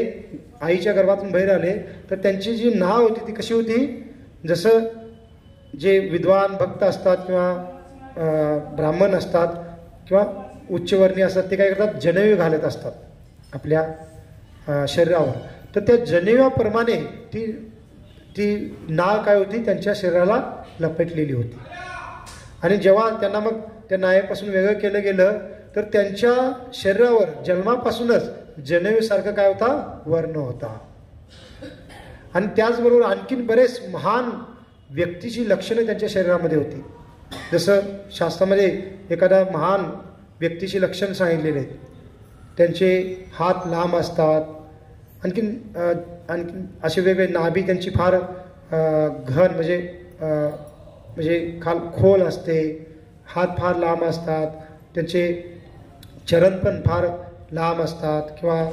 आईच्या गर्भातून बाहेर आले, तर त्यांची जी नाळ होती ती कशी होती, जसं जे विद्वान भक्त असतात किंवा ब्राह्मण असतात किंवा उच्चवर्णीय असतात, ते काय करतात, जनेऊ घालत असतात आपल्या शरीरावर. तर त्या जनेवाप्रमाणे ती नाळ काय होती, त्यांच्या शरीराला लपेटलेली होती. आणि जेव्हा त्यांना मग त्या नाळेपासून वेगळं केलं गेलं तर त्यांच्या शरीरावर जन्मापासूनच जनेऊसारखं काय होता, वर्ण होता. आणि त्याचबरोबर आणखीन बरेच महान व्यक्तीची लक्षणं त्यांच्या शरीरामध्ये होती. जसं शास्त्रामध्ये एखादा महान व्यक्तीची लक्षण सांगितलेले आहेत, त्यांचे हात लांब असतात, आणखीन असे वेगळे, नाभी त्यांची फार घन म्हणजे खोल असते, हात फार लांब असतात, त्यांचे चरण पण फार लांब असतात, किंवा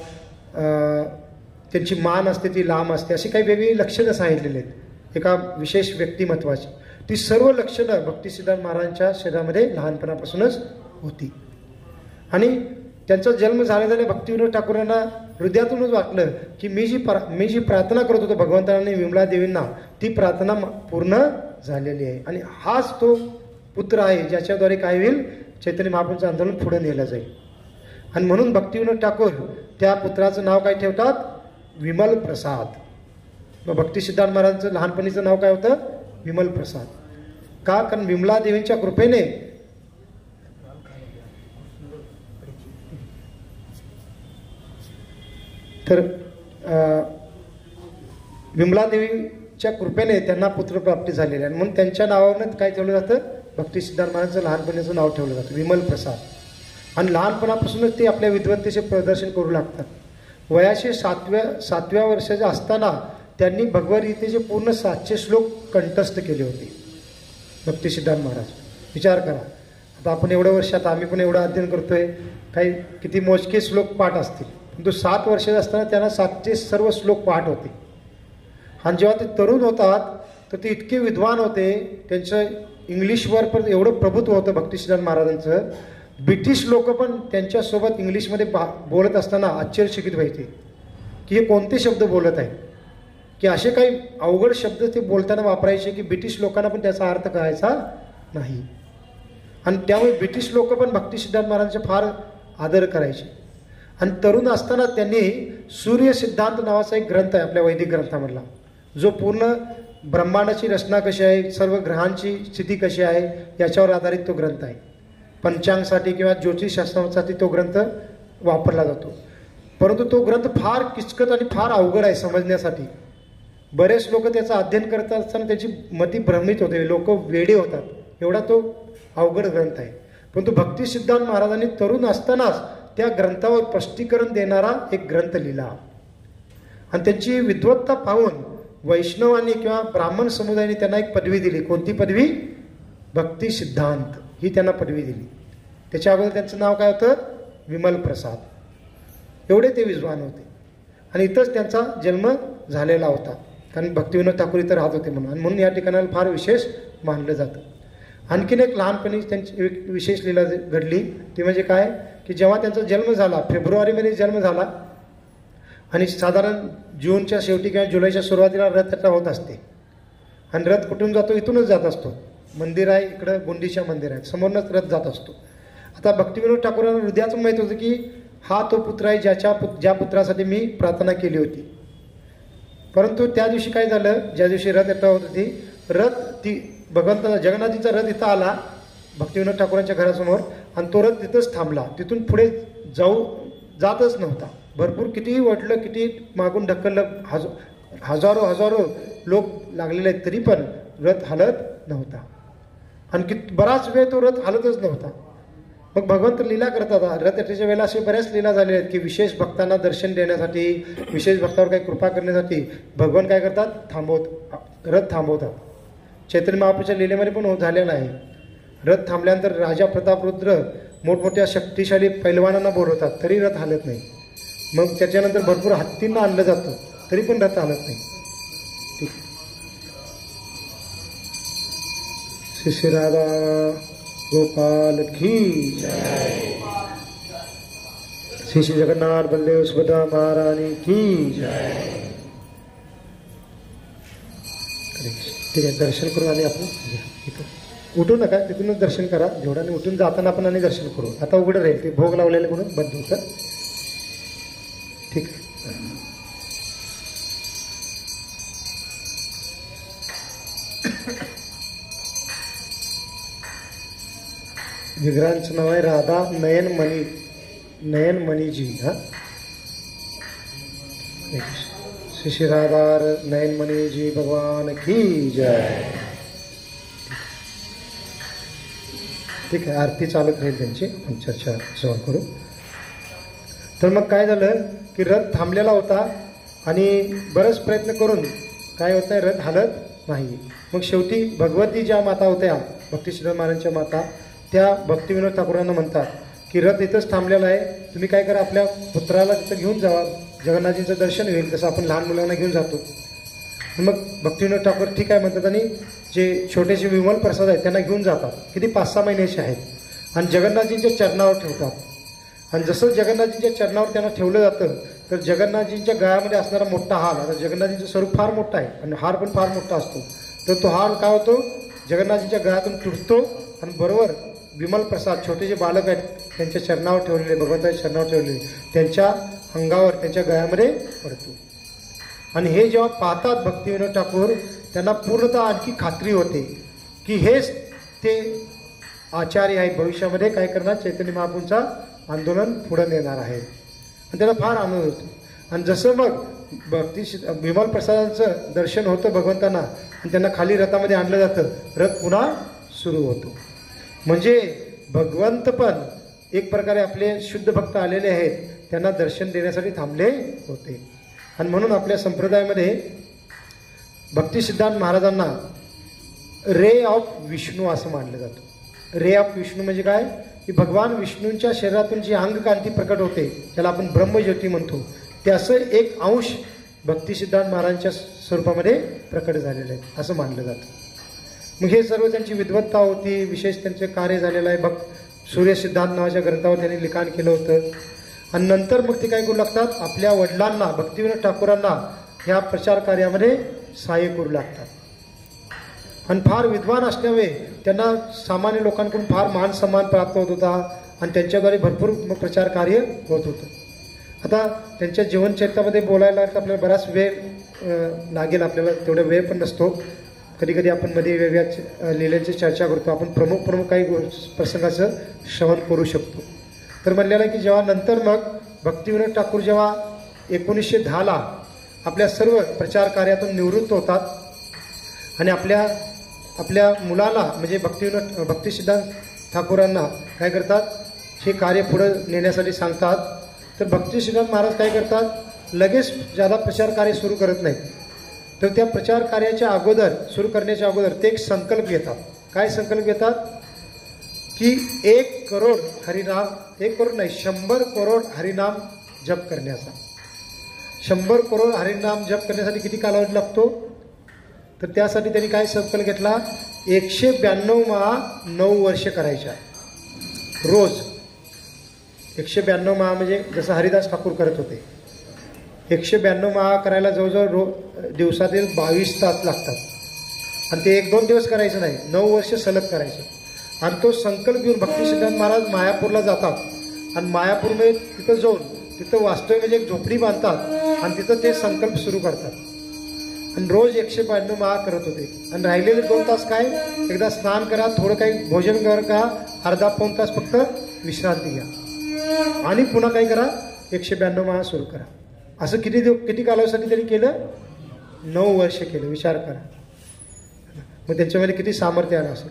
त्यांची मान असते ती लांब असते. अशी काही वेगवेगळी लक्षणं सांगितलेली आहेत एका विशेष व्यक्तिमत्वाची. ती सर्व लक्षणं भक्ती सिद्धांत महाराजांच्या शरीरामध्ये लहानपणापासूनच होती. आणि त्यांचा जन्म झाल्या भक्तिविनोद ठाकूरांना हृदयातूनच वाटलं की मी जी प्रार्थना करत होतो भगवंतांनी विमला देवींना, ती प्रार्थना पूर्ण झालेली आहे. आणि हाच तो पुत्र आहे ज्याच्याद्वारे काय होईल, चैतन्य महाप्रभूंचं आंदोलन पुढे नेलं जाईल. आणि म्हणून भक्तिविनोद ठाकूर त्या पुत्राचं नाव काय ठेवतात, विमल प्रसाद. मग भक्ती सिद्धांत महाराजांचं लहानपणीचं नाव काय होतं, विमल प्रसाद. का, कारण विमला देवींच्या कृपेने तर विमला देवीच्या कृपेने त्यांना पुत्रप्राप्ती झालेली आहे. म्हणून त्यांच्या नावावरच काय ठेवलं जातं, भक्ती सिद्धांत महाराजांचं लहानपणीचं नाव ठेवलं जातं, विमल प्रसाद. आणि लहानपणापासूनच ते आपल्या विद्वत्तेचे प्रदर्शन करू लागतात. वयाचे 7व्या वर्षाचे असताना त्यांनी भगवद्गीतेचे पूर्ण 700 श्लोक कंठस्थ केले होते भक्ती सिद्धांत महाराज. विचार करा, आता आपण एवढ्या वर्षात आम्ही पण एवढं अध्ययन करतोय, काही किती मोजके श्लोक पाठ असतील, परंतु 7 वर्षाचे असताना त्यांना 700 सर्व श्लोक पाठ होते. आणि जेव्हा ते तरुण होतात तर ते इतके विद्वान होते, त्यांचं इंग्लिशवर पण एवढं प्रभुत्व होतं भक्ती सिद्धांत महाराजांचं. ब्रिटिश लोक पण त्यांच्यासोबत इंग्लिशमध्ये बोलत असताना आश्चर्यचकित व्हायचे की हे कोणते शब्द बोलत आहेत, की असे काही अवघड शब्द ते बोलताना वापरायचे की ब्रिटिश लोकांना पण त्याचा अर्थ कळायचा नाही. आणि त्यामुळे ब्रिटिश लोक पण भक्ती सिद्धांत महाराजांचे फार आदर करायचे. आणि तरुण असताना त्यांनी सूर्य सिद्धांत नावाचा एक ग्रंथ आहे आपल्या वैदिक ग्रंथामधला, जो पूर्ण ब्रह्मांडाची रचना कशी आहे, सर्व ग्रहांची स्थिती कशी आहे याच्यावर आधारित तो ग्रंथ आहे. पंचांगसाठी किंवा ज्योतिषशास्त्रासाठी तो ग्रंथ वापरला जातो. परंतु तो ग्रंथ फार किचकट आणि फार अवघड आहे समजण्यासाठी. बरेच लोक त्याचं अध्ययन करत असताना त्याची मती भ्रमित होते, लोक वेडे होतात, एवढा तो अवघड ग्रंथ आहे. परंतु भक्ती सिद्धांत महाराजांनी तरुण असतानाच त्या ग्रंथावर स्पष्टीकरण देणारा एक ग्रंथ लिहिला. आणि त्यांची विद्वत्ता पाहून वैष्णवांनी किंवा ब्राह्मण समुदायाने त्यांना एक पदवी दिली. कोणती पदवी? भक्ती सिद्धांत ही त्यांना पदवी दिली. त्याच्या अगोदर त्यांचं नाव काय होतं? विमल प्रसाद. एवढे ते विद्वान होते आणि इथंच त्यांचा जन्म झालेला होता, कारण भक्तिविनोद ठाकूर इथं राहत होते म्हणून. आणि म्हणून या ठिकाणाला फार विशेष मानलं जातं. आणखीन एक लहानपणी त्यांची एक विशेष लीला घडली, ती म्हणजे काय की जेव्हा त्यांचा जन्म झाला, फेब्रुवारीमध्ये जन्म झाला आणि साधारण जूनच्या शेवटी किंवा जुलैच्या सुरुवातीला रथयात्रा होत असते. आणि रथ कुठून जातो? इथूनच जात असतो. मंदिर आहे इकडं, गुंडीच्या मंदिर आहे, समोरनंच रथ जात असतो. आता भक्तिविनोद ठाकूरांना हृदयाचं माहीत होतं की हा तो पुत्र आहे ज्या पुत्रासाठी मी प्रार्थना केली होती. परंतु त्या दिवशी काय झालं, ज्या दिवशी रथयात्रा होत होती, भगवंताचा जगन्नाथजींचा रथ इथं आला भक्तिविनोद ठाकूरांच्या घरासमोर आणि तो रथ तिथंच थांबला. तिथून पुढे जातच नव्हता. भरपूर कितीही वटलं, किती मागून ढकललं, हजारो लोक लागलेले आहेत, तरी पण रथ हलत नव्हता. आणि बराच वेळ तो रथ हलतच नव्हता. मग भगवंत लीला करतात. रथयात्रेच्या वेळेला असे बऱ्याच लीला झालेल्या आहेत की विशेष भक्तांना दर्शन देण्यासाठी, विशेष भक्तावर काही कृपा करण्यासाठी भगवान काय करतात? रथ थांबवतात. चैतन्य महाप्रभूच्या लीलेमध्ये पण झालेला आहे. रथ थांबल्यानंतर राजा प्रतापरुद्र मोठमोठ्या शक्तिशाली पैलवानांना बोलवतात, तरी रथ हलत नाही. मग त्याच्यानंतर भरपूर हत्तींना आणलं जातं, तरी पण रथ हलत नाही. ठीक. श्री राधा गोपाल की जय. श्री जगन्नाथ बलदेव सुभद्रा महारानी की जय. ठीक आहे, दर्शन करू आणि आपण इथं उठू नका, तिथूनच दर्शन करा जेवढ्याने उठून जाताना आपण आणि दर्शन करू. आता उघडं राहील ते भोग लावलेले म्हणून बंद होतं. ठीक आहे. विग्रहांचं नाव आहे राधा नयनमणीजी. हा, श्री राधा नयनमणीजी भगवान की जय. ठीक आहे, आरती चालत राहील त्यांची, आपण चर्चा सवाल करू. तर मग काय झालं की रथ थांबलेला होता आणि बरेच प्रयत्न करून काय होत नाही, रथ हलत नाही. मग शेवटी भगवती ज्या माता होत्या, भक्तिसिद्धांत महाराजांच्या माता, त्या भक्तिविनोद ठाकूरांना म्हणतात की रथ इथंच थांबलेला आहे, तुम्ही काय करा, आपल्या पुत्राला तिथं घेऊन जावा, जगन्नाथजींचं दर्शन होईल, तसं आपण लहान मुलांना घेऊन जातो. मग भक्तिविनोद ठाकूर ठीक आहे म्हणतात आणि जे छोटेसे विमल प्रसाद आहेत त्यांना घेऊन जातात. किती 5-6 महिन्याचे आहेत आणि जगन्नाथजींच्या चरणावर ठेवतात. आणि जसं जगन्नाथजींच्या चरणावर त्यांना ठेवलं जातं तर जगन्नाथजींच्या गळ्यामध्ये असणारा मोठा हार, आता जगन्नाथजींचं स्वरूप फार मोठं आहे आणि हार पण फार मोठा असतो, तर तो हार काय होतो, जगन्नाथजींच्या गळ्यातून तुटतो आणि बरोबर विमल प्रसाद छोटे जे बालक आहेत त्यांच्या चरणावर ठेवलेले, भगवंताच्या चरणावर ठेवलेले, त्यांच्या अंगावर, त्यांच्या गळ्यामध्ये पडतो. आणि हे जेव्हा पाहतात भक्तिविनोद ठाकूर, त्यांना पूर्णतः आणखी खात्री होते की हेच ते आचार्य आहे, भविष्यामध्ये काय करणार, चैतन्य महाप्रभूंचा आंदोलन पुढे नेणार आहे. आणि त्याला फार आनंद होतो. आणि जसं मग विमल प्रसादांचं दर्शन होतं भगवंतांना आणि त्यांना खाली रथामध्ये आणलं जातं, रथ पुन्हा सुरू होतो. म्हणजे भगवंत पण एक प्रकारे आपले शुद्ध भक्त आलेले आहेत, त्यांना दर्शन देण्यासाठी थांबले होते. आणि म्हणून आपल्या संप्रदायामध्ये भक्तिसिद्धांत महाराजांना रे ऑफ विष्णू असं मानलं जातं. रे ऑफ विष्णू म्हणजे काय की भगवान विष्णूंच्या शरीरातून जी अंगकांती प्रकट होते, त्याला आपण ब्रह्मज्योती म्हणतो, त्याचं एक अंश भक्तिसिद्धांत महाराजांच्या स्वरूपामध्ये प्रकट झालेलं आहे असं मानलं जातं. मग हे सर्व त्यांची विद्वत्ता होती, विशेष त्यांचे कार्य झालेलं आहे. सूर्यसिद्धांत नावाच्या ग्रंथावर त्यांनी लिखाण केलं होतं. आणि नंतर मग ते काय करू लागतात, आपल्या वडिलांना भक्तिविनोद ठाकूरांना ह्या प्रचार कार्यामध्ये सहाय्य करू लागतात. आणि फार विद्वान असल्यामुळे त्यांना सामान्य लोकांकडून फार मान सन्मान प्राप्त होत होता आणि त्यांच्याद्वारे भरपूर प्रचार कार्य होत होतं. आता त्यांच्या जीवनचरित्रामध्ये बोलायला आपल्याला बराच वेळ लागेल, आपल्याला तेवढा वेळ पण नसतो. कधी कधी आपण मध्ये वेगळ्या लिहिल्याची चर्चा करतो, आपण प्रमुख काही प्रसंगाचं श्रवण करू शकतो. तर म्हणलेलं आहे की जेव्हा नंतर मग भक्तिविनोद ठाकूर जेव्हा 1910ला आपल्या सर्व प्रचार कार्यातून निवृत्त होतात आणि आपल्या मुलाला म्हणजे भक्तिसिद्धांत ठाकूरांना काय करतात, हे कार्य पुढे नेण्यासाठी सांगतात. तर भक्तिसिद्धांत महाराज काय करतात, लगेच ज्यादा प्रचार कार्य सुरू करत नाहीत. तर त्या प्रचार कार्याच्या अगोदर, सुरू करण्याच्या अगोदर ते एक संकल्प घेतात. काय संकल्प घेतात की 1 करोड हरिनाम, 1 करोड नाही 100 करोड हरिनाम जप करण्याचा. 100 करोड हरिनाम जप करण्यासाठी किती कालावधी लागतो, तर त्यासाठी त्यांनी काय संकल्प घेतला, 192 माळा 9 वर्ष करायच्या रोज. 192 माळा म्हणजे जसं हरिदास ठाकूर करत होते. 192 माळा करायला जवळजवळ दिवसातील 22 तास लागतात. आणि ते 1-2 दिवस करायचं नाही, 9 वर्ष सलग करायचं. आणि तो संकल्प घेऊन भक्तिसिद्धांत महाराज मायापूरला जातात आणि मायापूरमध्ये तिथं जाऊन तिथं वास्तव्य म्हणजे एक झोपडी बांधतात आणि तिथं ते संकल्प सुरू करतात. आणि रोज 192 माळा करत होते. आणि राहिलेले 2 तास काय, एकदा स्नान करा, थोडं काही भोजन करा, अर्धा-पाऊण तास फक्त विश्रांती घ्या आणि पुन्हा काय करा, 192 माळा सुरू करा. असं किती कालावधीसाठी त्यांनी केलं, 9 वर्ष केलं. विचार करा मग त्याच्यामध्ये किती सामर्थ्य आलं असेल.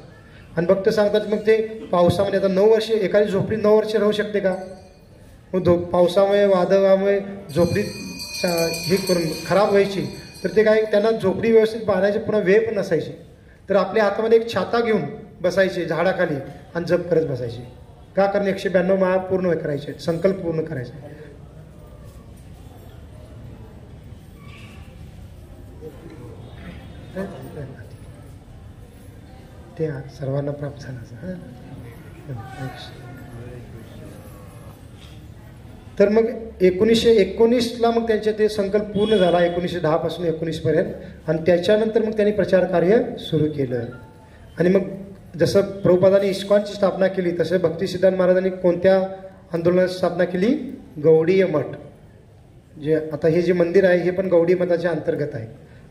आणि भक्त सांगतात मग ते पावसामध्ये, आता 9 वर्ष एखादी झोपडी 9 वर्ष राहू शकते का, मग पावसामुळे वादळामुळे झोपडी हे करून खराब व्हायची. तर ते काय, त्यांना झोपडी व्यवस्थित बांधायची, पुन्हा वेळ पण नसायची. तर आपल्या हातामध्ये एक छाता घेऊन बसायचे झाडाखाली आणि जप करत बसायचे. का, कारण 192 माळा पूर्ण करायचे, संकल्प पूर्ण करायचा. ते सर्वांना प्राप्त झालं. तर मग 1919ला मग त्यांचे ते संकल्प पूर्ण झाला, 1910 पासून 19 पर्यंत. आणि त्याच्यानंतर मग त्यांनी प्रचार कार्य सुरू केलं. आणि मग जसं प्रभुपादांनी इस्कॉनची स्थापना केली, तसं भक्तिसिद्धांत महाराजांनी कोणत्या आंदोलनाची स्थापना केली, गौडीय मठ. जे आता हे जे मंदिर आहे हे पण गौडी मठाच्या अंतर्गत आहे,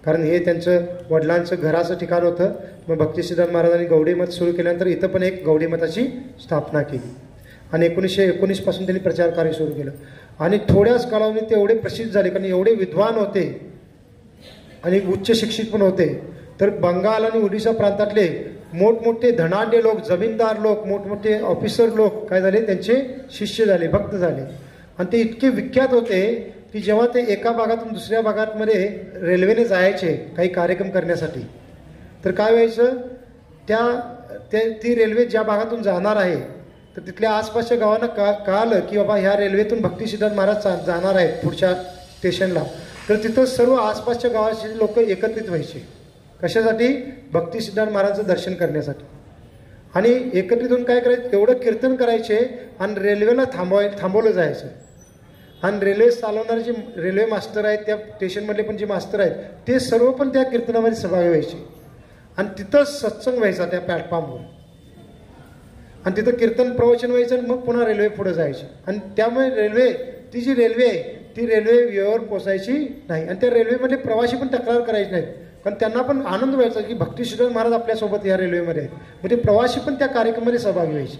कारण हे त्यांचं वडिलांचं घराचं ठिकाण होतं. मग भक्तिसिद्धांत महाराजांनी गौडी मठ सुरू केल्यानंतर इथं पण एक गौडी मठाची स्थापना केली. आणि 1919 पासून त्यांनी प्रचार कार्य सुरू केलं. आणि थोड्याच कालावधीत ते एवढे प्रसिद्ध झाले, कारण एवढे विद्वान होते आणि उच्च शिक्षित पण होते. तर बंगाल आणि ओडिशा प्रांतातले मोठमोठे धनाढ्य लोक, जमीनदार लोक, मोठमोठे ऑफिसर लोक काय झाले, त्यांचे शिष्य झाले, भक्त झाले. आणि ते इतके विख्यात होते की जेव्हा ते एका भागातून दुसऱ्या भागामध्ये रेल्वेने जायचे काही कार्यक्रम करण्यासाठी, तर काय व्हायचं, ती रेल्वे ज्या भागातून जाणार आहे तर तिथल्या आसपासच्या गावांना कळालं की बाबा ह्या रेल्वेतून भक्तिसिद्धांत महाराज जाणार आहेत पुढच्या स्टेशनला. तर तिथं सर्व आसपासच्या गावाचे लोक एकत्रित व्हायचे. कशासाठी, भक्तिसिद्धांत महाराजांचं दर्शन करण्यासाठी. आणि एकत्रित होऊन काय करायचं, एवढं कीर्तन करायचे आणि रेल्वेला थांबवलं जायचं. आणि रेल्वे चालवणारे जे रेल्वे मास्टर आहेत, त्या स्टेशनमधले पण जे मास्टर आहेत, ते सर्व पण त्या कीर्तनामध्ये सहभागी व्हायचे. आणि तिथंच सत्संग व्हायचा त्या प्लॅटफॉर्मवर. आणि तिथं कीर्तन प्रवचन व्हायचं आणि मग पुन्हा रेल्वे पुढे जायची. आणि त्यामुळे ती जी रेल्वे आहे ती रेल्वे वेळेवर पोचायची नाही. आणि त्या रेल्वेमध्ये प्रवासी पण तक्रार करायचे नाहीत, कारण त्यांना पण आनंद व्हायचा की भक्तिसिद्धांत महाराज आपल्यासोबत या रेल्वेमध्ये आहेत. मग ते प्रवासी पण त्या कार्यक्रमामध्ये सहभागी व्हायचे.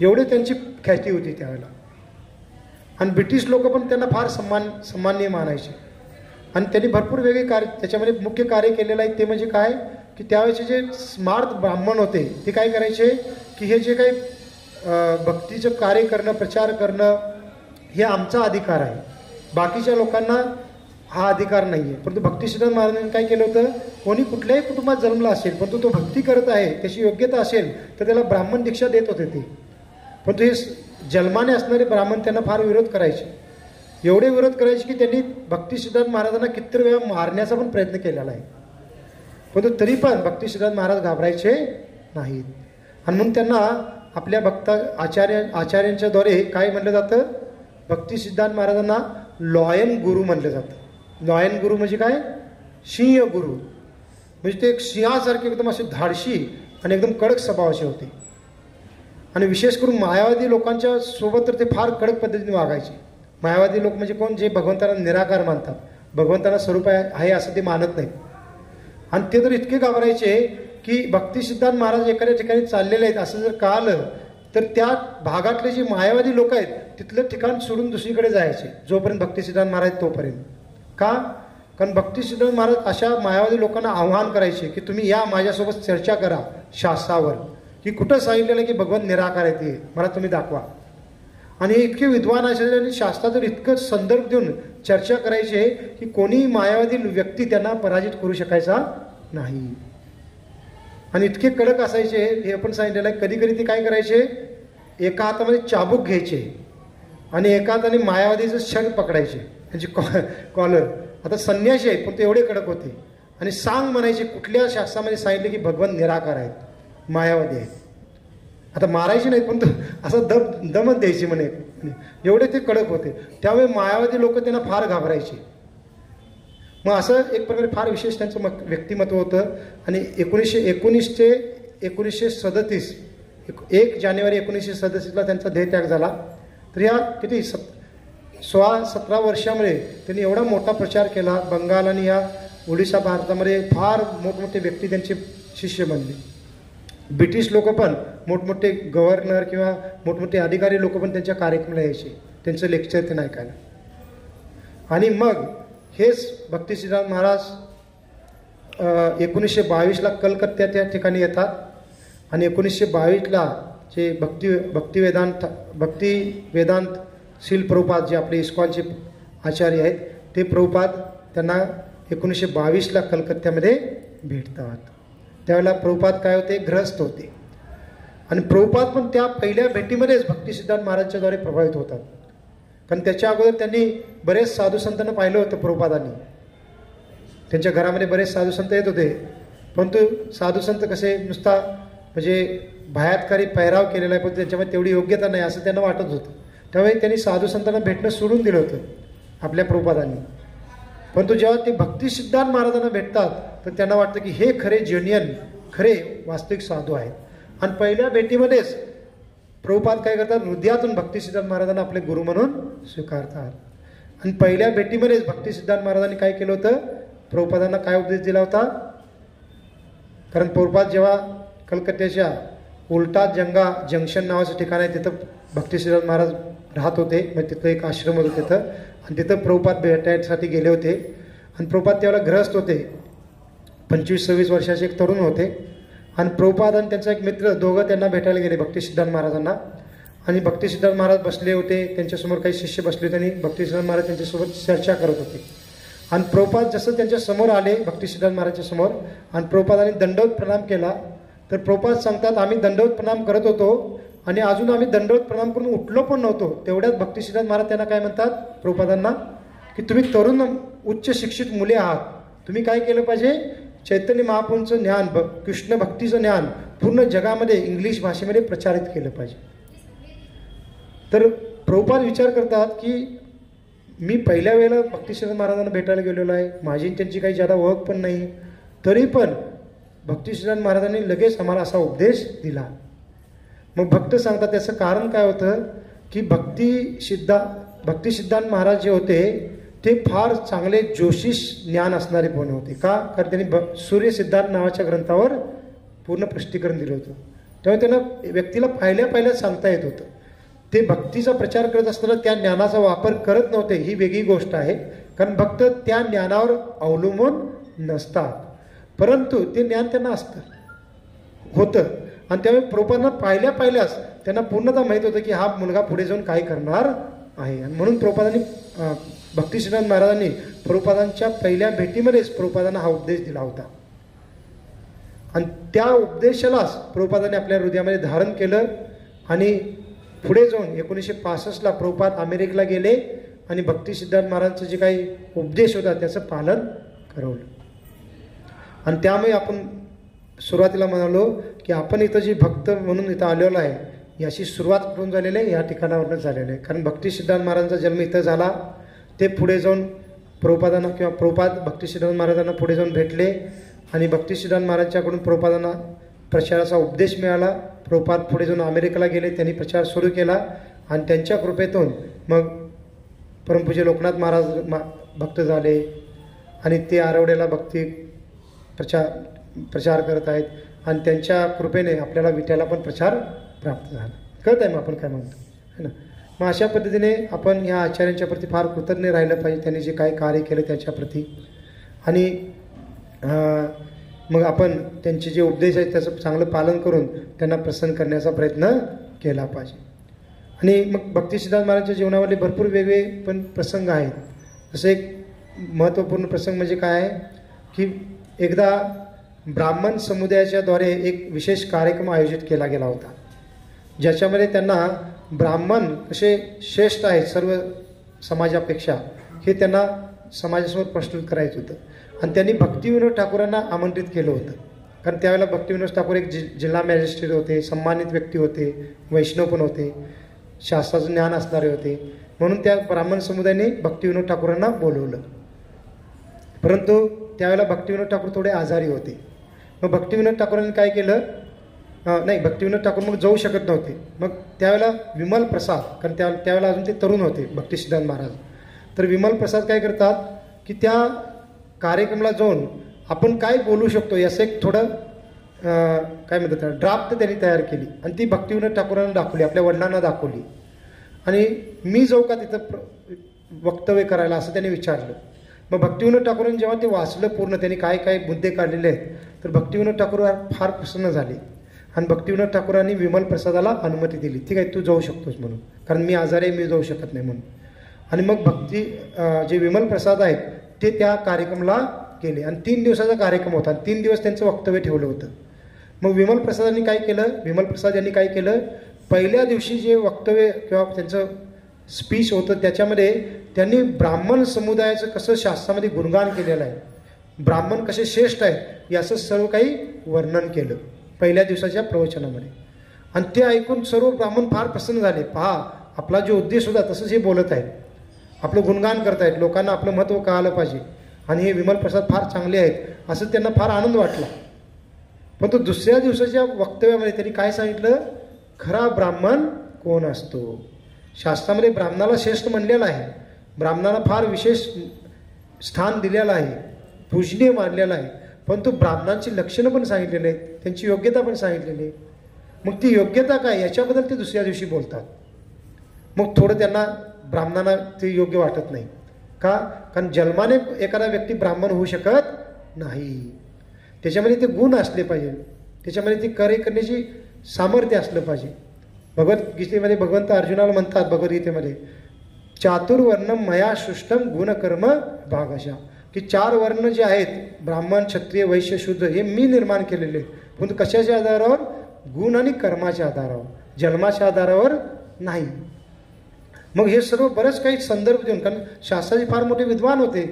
एवढी त्यांची ख्याती होती त्यावेळेला. आणि ब्रिटिश लोक पण त्यांना फार सन्माननीय मानायचे. आणि त्यांनी भरपूर वेगळे कार्य त्याच्यामध्ये मुख्य कार्य केलेलं आहे. ते म्हणजे काय की त्यावेळेचे जे स्मार्त ब्राह्मण होते ते काय करायचे की हे जे काही भक्तीचं कार्य करणं, प्रचार करणं हे आमचा अधिकार आहे, बाकीच्या लोकांना हा अधिकार नाही आहे. परंतु भक्तिसिद्धांत महाराजांनी काय केलं होतं, कोणी कुठल्याही कुटुंबात जन्मला असेल परंतु तो भक्ती करत आहे, त्याची योग्यता असेल तर त्याला ब्राह्मण दीक्षा देत होते ते. परंतु हे जन्माने असणारे ब्राह्मण त्यांना फार विरोध करायचे. एवढे विरोध करायचे की त्यांनी भक्तिसिद्धांत महाराजांना कितीतरी वेळा मारण्याचा पण प्रयत्न केलेला आहे. परंतु तरी पण भक्तिसिद्धांत महाराज घाबरायचे नाहीत. आणि म्हणून त्यांना आपल्या आचार्यांच्याद्वारे काय म्हटलं जातं, भक्तिसिद्धांत महाराजांना लॉयन गुरु म्हटलं जातं. लॉयन गुरु म्हणजे काय, सिंह गुरु. म्हणजे ते एक सिंहासारखे एकदम असे धाडशी आणि एकदम कडक स्वभावाचे होते. आणि विशेष करून मायावादी लोकांच्या सोबत तर ते फार कडक पद्धतीने वागायचे. मायावादी लोक म्हणजे कोण, जे भगवंताला निराकार मानतात, भगवंताला स्वरूप आहे असं ते मानत नाहीत. आणि ते तर इतके घाबरायचे की भक्तिसिद्धांत महाराज एखाद्या ठिकाणी चाललेले आहेत असं जर कळालं तर त्या भागातले जे मायावादी लोक आहेत तिथलं ठिकाण सोडून दुसरीकडे जायचे जोपर्यंत भक्तिसिद्धांत महाराज तोपर्यंत. का? कारण भक्तिसिद्धांत महाराज अशा मायावादी लोकांना आव्हान करायचे की तुम्ही या माझ्यासोबत चर्चा करा शास्त्रावर, की कुठं सांगितलेलं की भगवान निराकार आहे ते मला तुम्ही दाखवा. आणि इतके विद्वान असलेले आणि शास्त्राचं इतकं संदर्भ देऊन चर्चा करायचे की कोणी मायावादी व्यक्ती त्यांना पराजित करू शकायचा नाही. आणि इतके कडक असायचे हे आपण सांगितलेलं आहे. कधी कधी ते काय करायचे, एका हातामध्ये चाबूक घ्यायचे आणि एका हाताने मायावादीचं शर्ट पकडायचे, त्यांची कॉलर. आता संन्यासी आहेत पण ते एवढे कडक होते. आणि सांग म्हणायचे, कुठल्या शास्त्रामध्ये सांगितले की भगवान निराकार आहेत, मायावादी आहेत. आता मारायचे नाहीत पण असं दमच द्यायची म्हणे, एवढे ते कडक होते. त्यामुळे मायावादी लोक त्यांना फार घाबरायचे. मग असं एक प्रकारे फार विशेष त्यांचं व्यक्तिमत्व होतं. आणि 1919 ते 1937 1 जानेवारी 1937ला त्यांचा देहत्याग झाला. तर या किती 16-17 वर्षामध्ये त्यांनी एवढा मोठा प्रचार केला. बंगाल आणि या ओडिशा भारतामध्ये फार मोठमोठे व्यक्ती त्यांचे शिष्य बनले. ब्रिटिश लोक पण मोठमोठे गव्हर्नर किंवा मोठमोठे अधिकारी लोक पण त्यांच्या कार्यक्रमाला यायचे, त्यांचं लेक्चर ते ऐकायला. आणि मग हेच भक्तिसिद्धांत महाराज 1922ला कलकत्ता त्या ठिकाणी येतात. आणि 1922ला जे भक्ती वेदांत शील प्रभुपाद जे आपले इस्कॉनचे आचार्य आहेत ते प्रभुपाद त्यांना 1922ला कलकत्त्यामध्ये भेटतात. त्यावेळेला प्रभुपाद काय होते, गृहस्थ होते. आणि प्रभुपाद पण त्या पहिल्या भेटीमध्येच भक्तिसिद्धांत महाराजांच्याद्वारे प्रभावित होतात. कारण त्याच्या अगोदर त्यांनी बरेच साधू संतांना पाहिलं होतं प्रभुपादांनी. त्यांच्या घरामध्ये बरेच साधू संत येत होते, परंतु साधू संत कसे नुसता म्हणजे बाह्यातकारी पेहराव केलेला आहे पण त्यांच्यामध्ये तेवढी योग्यता नाही असं त्यांना वाटत होतं. त्यामुळे त्यांनी साधू संतांना भेटणं सोडून दिलं होतं आपल्या प्रभुपादांनी. परंतु जेव्हा ते भक्तिसिद्धांत महाराजांना भेटतात तर त्यांना वाटतं की हे खरे जेन्युइन खरे वास्तविक साधू आहेत. आणि पहिल्या भेटीमध्येच प्रभुपाद काय करतात, हृदयातून भक्तिसिद्धांत महाराजांना आपले गुरु म्हणून स्वीकारतात. आणि पहिल्या भेटीमध्येच भक्तिसिद्धांत महाराजांनी काय केलं होतं, प्रभुपादांना काय उपदेश दिला होता. कारण प्रभुपाद जेव्हा कलकत्त्याच्या उलटा जंगा जंक्शन नावाचं ठिकाण आहे तिथं भक्तिसिद्धांत महाराज राहत होते. मग तिथं एक आश्रम होतं तिथं, आणि तिथं प्रभुपाद भेटायसाठी गेले होते. आणि प्रभुपाद त्यावेळेला गृहस्थ होते, 25-26 वर्षाचे एक तरुण होते. आणि प्रभुपाद आणि त्यांचा एक मित्र दोघं त्यांना भेटायला गेले भक्तिसिद्धांत महाराजांना. आणि भक्तिसिद्धांत महाराज बसले होते, त्यांच्यासमोर काही शिष्य बसले होते आणि भक्तिसिद्धांत महाराज त्यांच्यासोबत चर्चा करत होते. आणि प्रभुपाद जसं त्यांच्या समोर आले भक्तिसिद्धांत महाराजच्या समोर आणि प्रभुपादांनी दंडवत प्रणाम केला. तर प्रभुपाद सांगतात, आम्ही दंडवत प्रणाम करत होतो आणि अजून आम्ही दंडवत प्रणाम करून उठलो पण नव्हतो. तेवढ्यात भक्तिसिद्धांत महाराज त्यांना काय म्हणतात प्रभुपादांना, की तुम्ही तरुण उच्च शिक्षित मुले आहात, तुम्ही काय केलं पाहिजे, चैतन्य महाप्रभूंचं ज्ञान कृष्ण भक्तीचं ज्ञान पूर्ण जगामध्ये इंग्लिश भाषेमध्ये प्रचारित केलं पाहिजे. तर प्रभुपाद विचार करतात की मी पहिल्या वेळेला भक्तिसिद्धांत महाराजांना भेटायला गेलेलो आहे, माझी त्यांची काही जादा ओळख पण नाही, तरी पण भक्तिसिद्धांत महाराजांनी लगेच आम्हाला असा उपदेश दिला. मग भक्त सांगतात त्याचं कारण काय होतं की भक्तिसिद्धांत महाराज जे होते ते फार चांगले जोशिष ज्ञान असणारे पण होते. का? कारण त्यांनी सूर्य सिद्धांत नावाच्या ग्रंथावर पूर्ण स्पष्टीकरण दिलं होतं. त्यामुळे त्यांना व्यक्तीला पहिल्या सांगता येत होतं. ते भक्तीचा प्रचार करत असताना त्या ज्ञानाचा वापर करत नव्हते, ही वेगळी गोष्ट आहे. कारण भक्त त्या ज्ञानावर अवलंबून नसतात, परंतु ते ज्ञान त्यांना होतं. आणि त्यामुळे प्रभुपादांना पहिल्याच त्यांना पूर्णतः माहीत होतं की हा मुलगा पुढे जाऊन काय करणार आहे. आणि म्हणून प्रभुपादांनी भक्तिसिद्धांत महाराजांनी प्रभुपादांच्या पहिल्या भेटीमध्येच प्रभुपादांना हा उपदेश दिला होता. आणि त्या उपदेशालाच प्रभुपादांनी आपल्या हृदयामध्ये धारण केलं. आणि पुढे जाऊन 1965ला प्रभुपाद अमेरिकेला गेले आणि भक्तिसिद्धांत महाराजांचं जे काही उपदेश होता त्याचं पालन करवलं. आणि त्यामुळे आपण सुरुवातीला म्हणालो की आपण इथं जी भक्त म्हणून इथं आलेलो आहे याची सुरुवात कुठून झालेली आहे, या ठिकाणावरून झालेलं आहे. कारण भक्तिसिद्धांत महाराजांचा जन्म इथं झाला. ते पुढे जाऊन प्रभुपादांना किंवा प्रभुपाद भक्तिसिद्धांत महाराजांना पुढे जाऊन भेटले आणि भक्तिसिद्धांत महाराजांच्याकडून प्रभुपादांना प्रचाराचा उपदेश मिळाला. प्रभुपाद पुढे जाऊन अमेरिकेला गेले, त्यांनी प्रचार सुरू केला आणि त्यांच्या कृपेतून मग परमपूज्य लोकनाथ महाराज भक्त झाले आणि ते आरवड्याला भक्ती प्रचार करत आहेत. आणि त्यांच्या कृपेने आपल्याला विठ्ठलाला पण प्रचार प्राप्त झाला. कळत आहे मग आपण काय म्हणतो है ना. मग अशा पद्धतीने आपण ह्या आचार्यांच्या प्रती फार कृतज्ञ राहिलं पाहिजे, त्यांनी जे काय कार्य केलं त्याच्याप्रती. आणि मग आपण त्यांचे जे उपदेश आहेत त्याचं चांगलं पालन करून त्यांना प्रसन्न करण्याचा प्रयत्न केला पाहिजे. आणि मग भक्तिसिद्धांत महाराजांच्या जीवनामध्ये भरपूर वेगवेगळे पण प्रसंग आहेत. जसं एक महत्त्वपूर्ण प्रसंग म्हणजे काय आहे की एकदा ब्राह्मण समुदायाच्याद्वारे एक विशेष कार्यक्रम आयोजित केला गेला होता, ज्याच्यामध्ये त्यांना ब्राह्मण कसे श्रेष्ठ आहेत सर्व समाजापेक्षा हे त्यांना समाजासमोर प्रस्तुत करायचं होतं. आणि त्यांनी भक्तिविनोद ठाकूरांना आमंत्रित केलं होतं, कारण त्यावेळेला भक्तिविनोद ठाकूर एक जिल्हा मॅजिस्ट्रेट होते, सन्मानित व्यक्ती होते, वैष्णव पण होते, शास्त्राचं ज्ञान असणारे होते. म्हणून त्या ब्राह्मण समुदायाने भक्तिविनोद ठाकूरांना बोलवलं. परंतु त्यावेळेला भक्तिविनोद ठाकूर थोडे आजारी होते. मग भक्तिविनोद ठाकूरांनी काय केलं, भक्तिविनोद ठाकूर मग जाऊ शकत नव्हते. मग त्यावेळेला विमल प्रसाद, कारण त्यावेळेला अजून ते तरुण होते भक्तिसिद्धांत महाराज, तर विमल प्रसाद काय करतात की त्या कार्यक्रमाला जाऊन आपण काय बोलू शकतो याचं एक थोडं काय म्हणतात ड्राफ्ट त्यांनी तयार केली आणि ती भक्तिविनोद ठाकूरांना दाखवली, आपल्या वडिलांना दाखवली. आणि मी जाऊ का तिथं वक्तव्य करायला असं त्यांनी विचारलं. मग भक्तिविनोद ठाकूरांनी जेव्हा ते वाचलं पूर्ण, त्यांनी काय काय मुद्दे काढलेले आहेत, तर भक्तिविनोद ठाकूर फार प्रसन्न झाले आणि भक्तिविनोद ठाकूरांनी विमल प्रसादाला अनुमती दिली, ठीक आहे तू जाऊ शकतोस म्हणून, कारण मी आजारी आहे, मी जाऊ शकत नाही म्हणून. आणि मग जे विमल प्रसाद आहेत ते त्या कार्यक्रमाला गेले आणि 3 दिवसाचा कार्यक्रम होता. 3 दिवस त्यांचं वक्तव्य ठेवलं होतं. मग विमल प्रसाद यांनी काय केलं, पहिल्या दिवशी जे वक्तव्य किंवा त्यांचं स्पीच होतं त्याच्यामध्ये त्यांनी ब्राह्मण समुदायाचं कसं शास्त्रामध्ये गुणगान केलेलं आहे, ब्राह्मण कसे श्रेष्ठ आहेत याचं सर्व काही वर्णन केलं पहिल्या दिवसाच्या प्रवचनामध्ये. आणि ते ऐकून सर्व ब्राह्मण फार प्रसन्न झाले. पहा आपला जो उद्देश होता तसंच हे बोलत आहेत, आपलं गुणगान करतायत, लोकांना आपलं महत्त्व कळालं पाहिजे आणि हे विमल प्रसाद फार चांगले आहेत असं त्यांना फार आनंद वाटला. पण तो दुसऱ्या दिवसाच्या वक्तव्यामध्ये त्यांनी काय सांगितलं, खरा ब्राह्मण कोण असतो. शास्त्रामध्ये ब्राह्मणाला श्रेष्ठ म्हणलेलं आहे, ब्राह्मणाला फार विशेष स्थान दिलेलं आहे, पूजनीय मानलेलं आहे, पण तो ब्राह्मणांची लक्षणं पण सांगितलेली आहेत, त्यांची योग्यता पण सांगितलेली आहे. मग ती योग्यता काय याच्याबद्दल ते दुसऱ्या दिवशी बोलतात. मग थोडं त्यांना ब्राह्मणांना ते योग्य वाटत नाही का, कारण जन्माने एखादा व्यक्ती ब्राह्मण होऊ शकत नाही, त्याच्यामध्ये ते गुण असले पाहिजे, त्याच्यामध्ये ते कार्य करण्याची सामर्थ्य असलं पाहिजे. भगवद्गीतेमध्ये भगवंत अर्जुनाला म्हणतात भगवद्गीतेमध्ये, चातुर्वर्णम मया सृष्टम गुणकर्म भागशा, की 4 वर्ण जे आहेत ब्राह्मण क्षत्रिय वैश्य शूद्र हे मी निर्माण केलेले, पण कशाच्या आधारावर, गुण आणि कर्माच्या आधारावर, जन्माच्या आधारावर नाही. मग हे सर्व बरंच काही संदर्भ देऊन, कारण शास्त्राचे फार मोठे विद्वान होते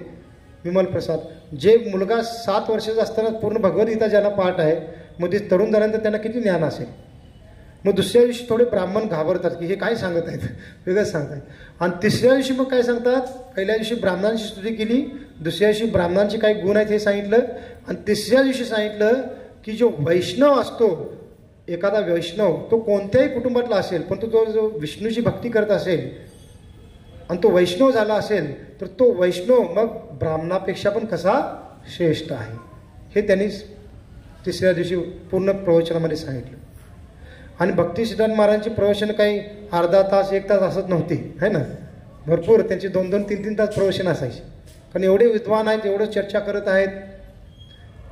विमल प्रसाद. जे मुलगा 7 वर्षाचा असताना पूर्ण भगवद्गीता ज्यांना पाठ आहे, मग ते तरुण झाल्यानंतर त्यांना किती ज्ञान असेल. मग दुसऱ्या दिवशी थोडे ब्राह्मण घाबरतात की हे काय सांगत आहेत, वेगळंच सांगतायत. आणि तिसऱ्या दिवशी मग काय सांगतात, पहिल्या दिवशी ब्राह्मणांची स्तुती केली, दुसऱ्या दिवशी ब्राह्मणांचे काही गुण आहेत हे सांगितलं, आणि तिसऱ्या दिवशी सांगितलं की जो वैष्णव असतो, एखादा वैष्णव तो कोणत्याही कुटुंबातला असेल, पण तो जो विष्णूची भक्ती करत असेल आणि तो वैष्णव झाला असेल, तर तो वैष्णव मग ब्राह्मणापेक्षा पण कसा श्रेष्ठ आहे, हे त्यांनी तिसऱ्या दिवशी पूर्ण प्रवचनामध्ये सांगितलं. आणि भक्तिसिद्धांत महाराजांची प्रवचन काही अर्धा तास 1 तास असत नव्हती, है ना, भरपूर त्यांची 2-2, 3-3 तास प्रवचन असायचे, कारण एवढे विद्वान आहेत, एवढं चर्चा करत आहेत.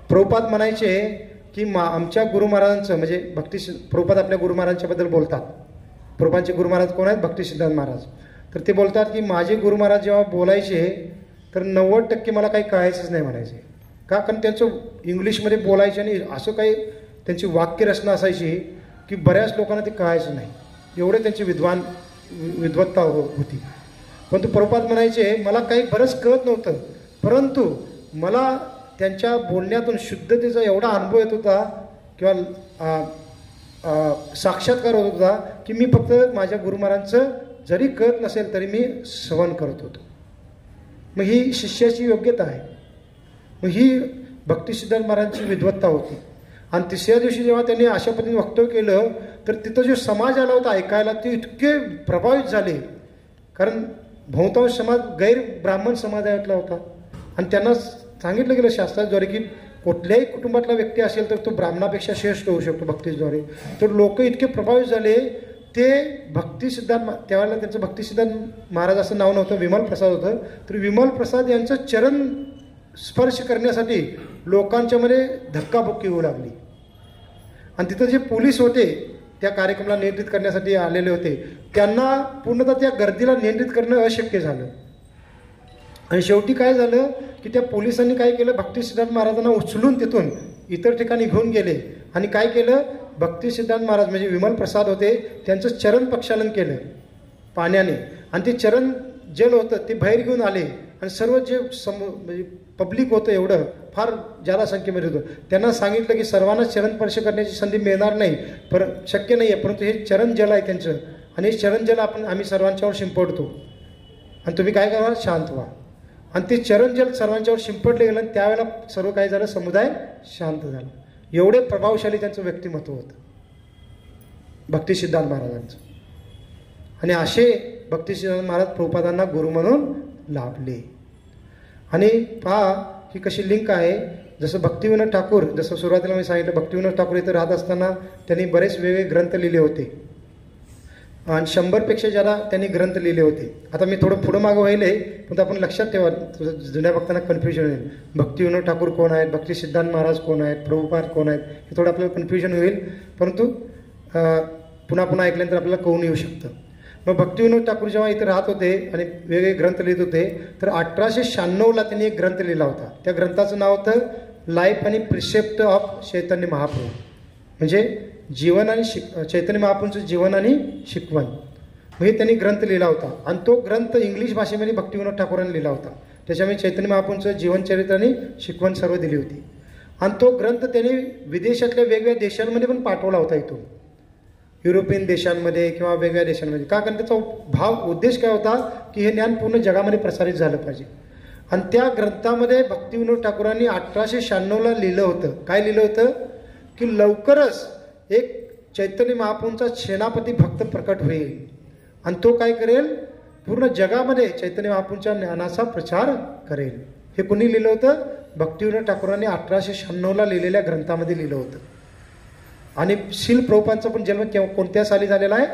प्रभुपाद म्हणायचे की आमच्या गुरु महाराजांचं म्हणजे प्रभुपाद आपल्या गुरु महाराजांच्याबद्दल बोलतात. प्रभुपादचे गुरु महाराज कोण आहेत, भक्तिसिद्धांत महाराज. तर ते बोलतात की माझे गुरु महाराज जेव्हा बोलायचे तर 90% मला काही कळायचंच नाही म्हणायचे, का, कारण त्यांचं इंग्लिशमध्ये बोलायचे आणि असं काही त्यांची वाक्यरचना असायची की बऱ्याच लोकांना ते कळायचं नाही, एवढे त्यांची विद्वत्ता होती. पण तो प्रभुपाद म्हणायचे मला काही बरंच कळत नव्हतं, परंतु मला त्यांच्या बोलण्यातून शुद्धतेचा एवढा अनुभव येत होता किंवा साक्षात्कार होत होता की मी फक्त माझ्या गुरु महाराजांचं जरी कळत नसेल तरी मी श्रवण करत होतो. मग ही शिष्याची योग्यता आहे. मग ही भक्तिसिद्धांत महाराजांची विद्वत्ता होती. आणि तिसऱ्या दिवशी जेव्हा त्यांनी अशा पद्धतीने वक्तव्य केलं तर तिथं जो समाज आला होता ऐकायला ते इतके प्रभावित झाले, कारण बहुतांश समाज गैर ब्राह्मण समाजातला होता आणि त्यांना सांगितलं गेलं शास्त्राद्वारे की कुठल्याही कुटुंबातला व्यक्ती असेल तर तो ब्राह्मणापेक्षा श्रेष्ठ होऊ शकतो भक्तीद्वारे. तर लोक इतके प्रभावित झाले, ते भक्तिसिद्धांत, त्यावेळेला त्यांचं भक्तिसिद्धांत महाराज असं नाव नव्हतं, विमल प्रसाद होतं. तर विमल प्रसाद यांचं चरण स्पर्श करण्यासाठी लोकांच्या मध्ये धक्काबुक्की होऊ लागली. आणि तिथं जे पोलीस होते त्या कार्यक्रमाला नियंत्रित करण्यासाठी आलेले होते, त्यांना पूर्णतः त्या गर्दीला नियंत्रित करणं अशक्य झालं. आणि शेवटी काय झालं की त्या पोलिसांनी काय केलं, भक्तिसिद्धांत महाराजांना उचलून तिथून इतर ठिकाणी घेऊन गेले. आणि काय केलं, भक्तिसिद्धांत महाराज म्हणजे विमल प्रसाद होते, त्यांचं चरण प्रक्षालन केलं पाण्याने. आणि ते चरण जल होतं ते बाहेर घेऊन आले. आणि सर्व जे म्हणजे पब्लिक होतं, एवढं फार ज्यादा संख्येमध्ये होतं, त्यांना सांगितलं की सर्वांना चरण स्पर्श करण्याची संधी मिळणार नाही, शक्य नाही आहे, परंतु हे चरण जल आहे त्यांचं, आणि हे चरण जल आम्ही सर्वांच्यावर शिंपडतो आणि तुम्ही काय करा, शांत व्हा. आणि ते चरण जल सर्वांच्यावर शिंपडले गेलं. आणि त्यावेळेला सर्व काय झालं, समुदाय शांत झाला. एवढे प्रभावशाली त्यांचं व्यक्तिमत्व होतं भक्तिसिद्धांत महाराजांचं. आणि असे भक्तिसिद्धांत महाराज प्रभुपादांना गुरु म्हणून लाभले. आणि पहा ही कशी लिंक आहे. जसं भक्तिविनोद ठाकूर, जसं सुरुवातीला मी सांगितलं, भक्तिविनोद ठाकूर इथं राहत असताना त्यांनी बरेच वेगवेगळे ग्रंथ लिहिले होते आणि 100पेक्षा ज्यादा त्यांनी ग्रंथ लिहिले होते. आता मी थोडं पुढं मागं व्हायले, पण आपण लक्षात ठेवा, जुन्या भक्तांना कन्फ्युजन होईल. भक्तिविनोद ठाकूर कोण आहेत, भक्तिसिद्धांत महाराज कोण आहेत, प्रभुपाद कोण आहेत, हे थोडं आपल्याला कन्फ्युजन होईल, परंतु पुन्हा पुन्हा ऐकल्यानंतर आपल्याला कळून येऊ शकतं. मग भक्तिविनोद ठाकूर जेव्हा इथे राहत होते आणि वेगवेगळे ग्रंथ लिहित होते, तर 1896ला त्यांनी एक ग्रंथ लिहिला होता. त्या ग्रंथाचं नाव होतं लाईफ आणि प्रिसेप्ट ऑफ चैतन्य महाप्रभू, म्हणजे जीवन आणि चैतन्य महाप्रभूंचं जीवन आणि शिकवण, हे त्यांनी ग्रंथ लिहिला होता. आणि तो ग्रंथ इंग्लिश भाषेमध्ये भक्तिविनोद ठाकूरांनी लिहिला होता. त्याच्यामुळे चैतन्य महाप्रभूंचं जीवनचरित्र आणि शिकवण सर्व दिली होती. आणि तो ग्रंथ त्यांनी विदेशातल्या वेगवेगळ्या देशांमध्ये पण पाठवला होता, इथून युरोपियन देशांमध्ये किंवा वेगवेगळ्या देशांमध्ये. का, कारण त्याचा उद्देश काय होता की हे ज्ञान पूर्ण जगामध्ये प्रसारित झालं पाहिजे. आणि त्या ग्रंथामध्ये भक्तिविनोद ठाकूरांनी 1896ला लिहिलं होतं, काय लिहिलं होतं की लवकरच एक चैतन्य महाप्रभूंचा सेनापती भक्त प्रकट होईल आणि तो काय करेल, पूर्ण जगामध्ये चैतन्य महाप्रभूंच्या ज्ञानाचा प्रचार करेल. हे कोणी लिहिलं होतं, भक्तिविनोद ठाकूरांनी 1896ला लिहिलेल्या ग्रंथामध्ये लिहिलं होतं. आणि शील प्रभुपादांचा पण जन्म कोणत्या साली झालेला आहे,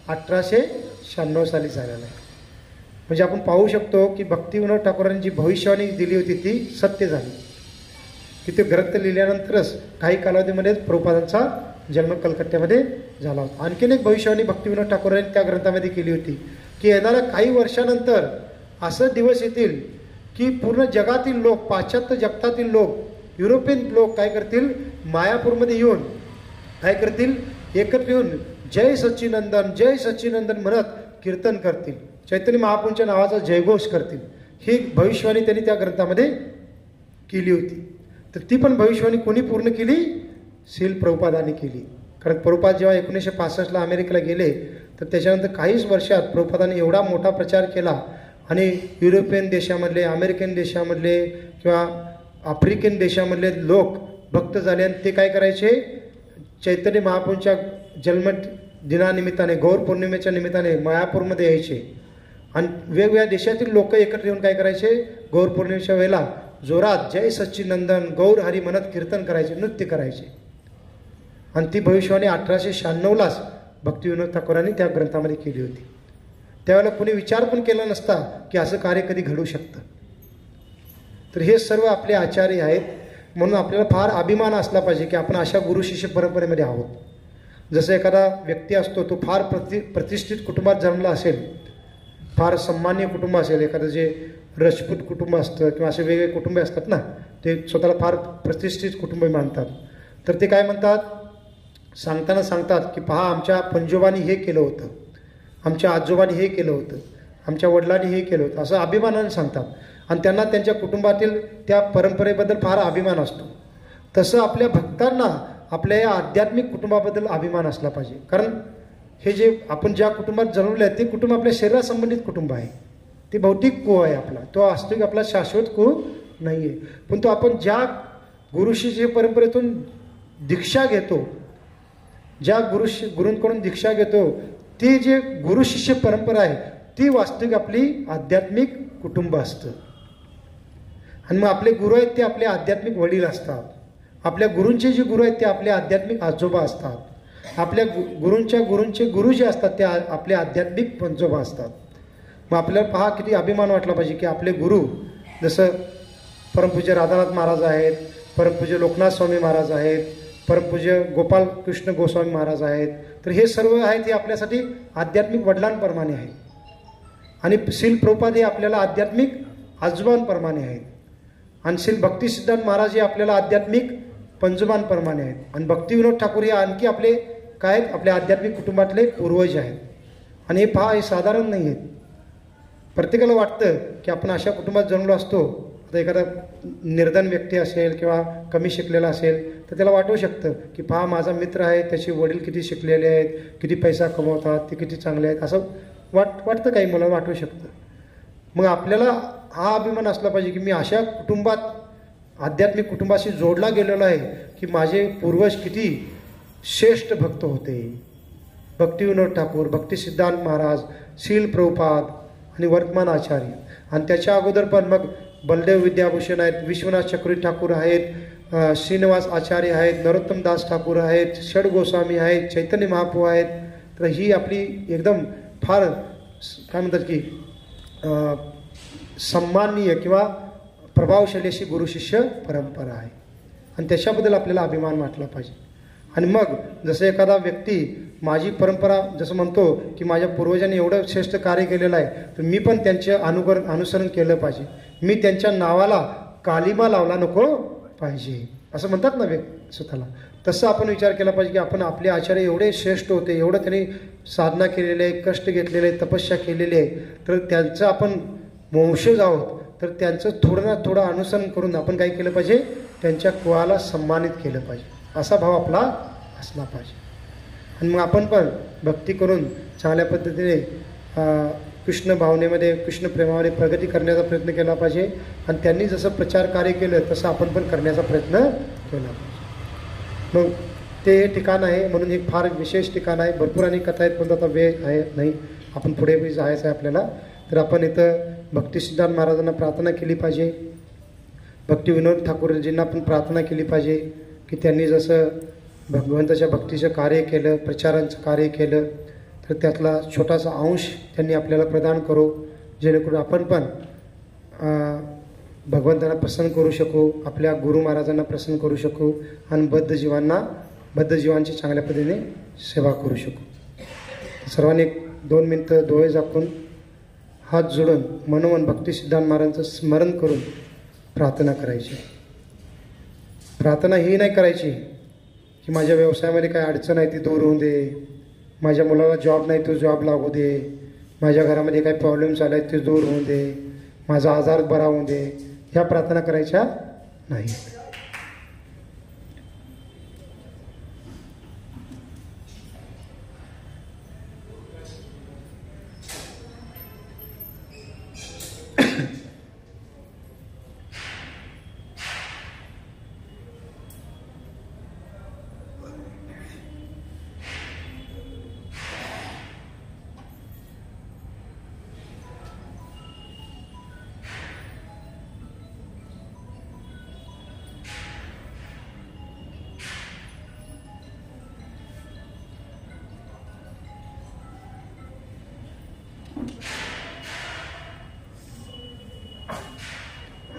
1896 साली झालेला आहे. म्हणजे आपण पाहू शकतो की भक्तिविनोद ठाकूरांनी जी भविष्यवाणी दिली होती ती सत्य झाली, की ते ग्रंथ लिहिल्यानंतरच काही कालावधीमध्ये प्रभुपादांचा जन्म कलकत्त्यामध्ये झाला होता. आणखीन एक भविष्यवाणी भक्तिविनोद ठाकूरांनी त्या ग्रंथामध्ये केली होती की येणाऱ्या काही वर्षानंतर असं दिवस येतील की पूर्ण जगातील लोक, पाश्चात्य जगतातील लोक, युरोपियन लोक काय करतील, मायापूरमध्ये येऊन काय करतील, एकत्र येऊन जय सच्चिनंदन जय सच्चिनंदन म्हणत कीर्तन करतील, चैतन्य महाप्रभूंच्या नावाचा जयघोष करतील. ही भविष्यवाणी त्यांनी त्या ग्रंथामध्ये केली होती. तर ती पण भविष्यवाणी कोणी पूर्ण केली, शील प्रभुपादांनी केली. कारण प्रभुपाद जेव्हा 1965ला अमेरिकेला गेले, तर त्याच्यानंतर काहीच वर्षात प्रभुपादांनी एवढा मोठा प्रचार केला आणि युरोपियन देशामधले, अमेरिकन देशामधले किंवा आफ्रिकन देशामधले लोक भक्त झाले. आणि ते काय करायचे, चैतन्य महाप्रभूंच्या जन्मदिनानिमित्ताने, गौर पौर्णिमेच्या निमित्ताने मायापूरमध्ये यायचे आणि वेगवेगळ्या देशातील लोक एकत्र येऊन काय करायचे, गौर पौर्णिमेच्या वेळेला जोरात जय सच्चिनंदन गौर हरी म्हणत कीर्तन करायचे, नृत्य करायचे. आणि ती भविष्यवाणी 1896लाच भक्तिविनोद ठाकूरांनी त्या ग्रंथामध्ये केली होती. त्यावेळेला कोणी विचार पण केला नसता की असं कार्य कधी घडू शकतं. तर हे सर्व आपले आचार्य आहेत. म्हणून आपल्याला फार अभिमान असला पाहिजे की आपण अशा गुरु शिष्य परंपरेमध्ये आहोत. जसं एखादा व्यक्ती असतो, तो फार प्रतिष्ठित कुटुंबात जन्मला असेल, फार सन्मान्य कुटुंब असेल, एखादं जे राजपूत कुटुंब असतं किंवा असे वेगवेगळे कुटुंब असतात ना, ते स्वतःला फार प्रतिष्ठित कुटुंब मानतात. तर ते काय म्हणतात, सांगतात की पहा आमच्या पंजोबांनी हे केलं होतं, आमच्या आजोबांनी हे केलं होतं, आमच्या वडिलांनी हे केलं होतं, असं अभिमानाने सांगतात. आणि त्यांना त्यांच्या कुटुंबातील त्या परंपरेबद्दल फार अभिमान असतो. तसं आपल्या भक्तांना आपल्या या आध्यात्मिक कुटुंबाबद्दल अभिमान असला पाहिजे. कारण हे जे आपण ज्या कुटुंबात जन्मले आहे ते कुटुंब आपल्या शरीरासंबंधित कुटुंब आहे, ते भौतिक कुळ आहे आपला, तो वास्तविक आपला शाश्वत कुळ नाही आहे. पण तो आपण ज्या गुरुशिष्य परंपरेतून दीक्षा घेतो, ज्या गुरूंकडून दीक्षा घेतो, ती जे गुरुशिष्य परंपरा आहे ती वास्तविक आपली आध्यात्मिक कुटुंब असतं. आणि मग आपले गुरु आहेत ते आपले आध्यात्मिक वडील असतात. आपल्या गुरूंचे जे गुरु आहेत ते आपले आध्यात्मिक आजोबा असतात. आपल्या गुरूंचे गुरु जे असतात ते आपले आध्यात्मिक पंजोबा असतात. मग आपल्याला पहा किती अभिमान वाटला पाहिजे की आपले गुरु जसं परमपूज्य राधानाथ महाराज आहेत, परमपूज्य लोकनाथ स्वामी महाराज आहेत, परमपूज्य गोपाल कृष्ण गोस्वामी महाराज आहेत. तर हे सर्व आहेत हे आपल्यासाठी आध्यात्मिक वडिलांप्रमाणे आहेत. आणि श्रील प्रभुपाद हे आपल्याला आध्यात्मिक आजोबांप्रमाणे आहेत. आणि श्री भक्ती सिद्धांत महाराज हे आपल्याला आध्यात्मिक पंजोबांप्रमाणे आहेत. आणि भक्तिविनोद ठाकूर हे आणखी आपले काय आहेत, आपल्या आध्यात्मिक कुटुंबातले पूर्वज आहेत. आणि हे पहा हे साधारण नाही आहेत. प्रत्येकाला वाटतं की आपण अशा कुटुंबात जन्मलो असतो. आता एखादा निर्धन व्यक्ती असेल किंवा कमी शिकलेला असेल तर त्याला वाटू शकतं की पहा माझा मित्र आहे, त्याचे वडील किती शिकलेले आहेत, किती पैसा कमवतात, ते किती चांगले आहेत, असं वाटतं काही मला वाटू शकतं. मग आपल्याला हा अभिमान असला पाहिजे की मी अशा कुटुंबात आध्यात्मिक कुटुंबाशी जोडला गेलेलो आहे की माझे पूर्वज किती श्रेष्ठ भक्त होते. भक्तिविनोद ठाकूर, भक्ती सिद्धांत महाराज, श्रील प्रभुपाद आणि वर्तमान आचार्य. आणि त्याच्या अगोदर पण मग बलदेव विद्याभूषण आहेत, विश्वनाथ चक्रवर्ती ठाकूर आहेत, श्रीनिवास आचार्य आहेत, नरोत्तम दास ठाकूर आहेत, षड गोस्वामी आहेत, चैतन्य महाप्रभू आहेत. तर ही आपली एकदम फार काय म्हणतात की सन्माननीय किंवा प्रभावशाली अशी गुरुशिष्य परंपरा आहे. आणि त्याच्याबद्दल आपल्याला अभिमान वाटला पाहिजे. आणि मग जसं एखादा व्यक्ती माझी परंपरा जसं म्हणतो की माझ्या पूर्वजांनी एवढं श्रेष्ठ कार्य केलेलं आहे तर मी पण त्यांचे अनुसरण केलं पाहिजे. मी त्यांच्या नावाला कालिमा लावला नको पाहिजे असं म्हणतात ना स्वतःला. तसं आपण विचार केला पाहिजे की आपण आपले आचार्य एवढे श्रेष्ठ होते, एवढं त्यांनी साधना केलेले आहे, कष्ट घेतलेले आहे, तपस्या केलेली आहे, तर त्यांचं आपण वंशज आहोत. तर त्यांचं थोडं ना थोडं अनुसरण करून आपण काय केलं पाहिजे, त्यांच्या कुळाला सन्मानित केलं पाहिजे. असा भाव आपला असला पाहिजे. आणि मग आपण पण भक्ती करून चांगल्या पद्धतीने कृष्ण भावनेमध्ये, कृष्ण प्रेमामध्ये प्रगती करण्याचा प्रयत्न केला पाहिजे. आणि त्यांनी जसं प्रचार कार्य केलं तसं आपण पण करण्याचा प्रयत्न केला पाहिजे. मग ते हे ठिकाण आहे म्हणून एक फार विशेष ठिकाण आहे. भरपूर अनेक कथा आहेत पण आता वेळ आहे नाही, आपण पुढे जायचं आहे आपल्याला. तर आपण इथं भक्ती सिद्धांत महाराजांना प्रार्थना केली पाहिजे, भक्तिविनोद ठाकूरजींना पण प्रार्थना केली पाहिजे की त्यांनी जसं भगवंताच्या भक्तीचं कार्य केलं, प्रचारांचं कार्य केलं, तर त्यातला छोटासा अंश त्यांनी आपल्याला प्रदान करू, जेणेकरून आपण पण भगवंतांना प्रसन्न करू शकू, आपल्या गुरु महाराजांना प्रसन्न करू शकू आणि बद्ध जीवांची चांगल्या पद्धतीने सेवा करू शकू. सर्वांनी 2 मिनिटं डोळे झाकून हात जोडून मनोमन भक्ती सिद्धांत महाराजांचं स्मरण करून प्रार्थना करायची. प्रार्थना ही नाही करायची की माझ्या व्यवसायामध्ये काय अडचण आहे ती दूर होऊ दे, माझ्या मुलाला जॉब नाही तो जॉब लागू दे, माझ्या घरामध्ये काही प्रॉब्लेम्स आले ते दूर होऊ दे, माझा आजार बरा होऊ दे, ह्या प्रार्थना करायच्या नाही.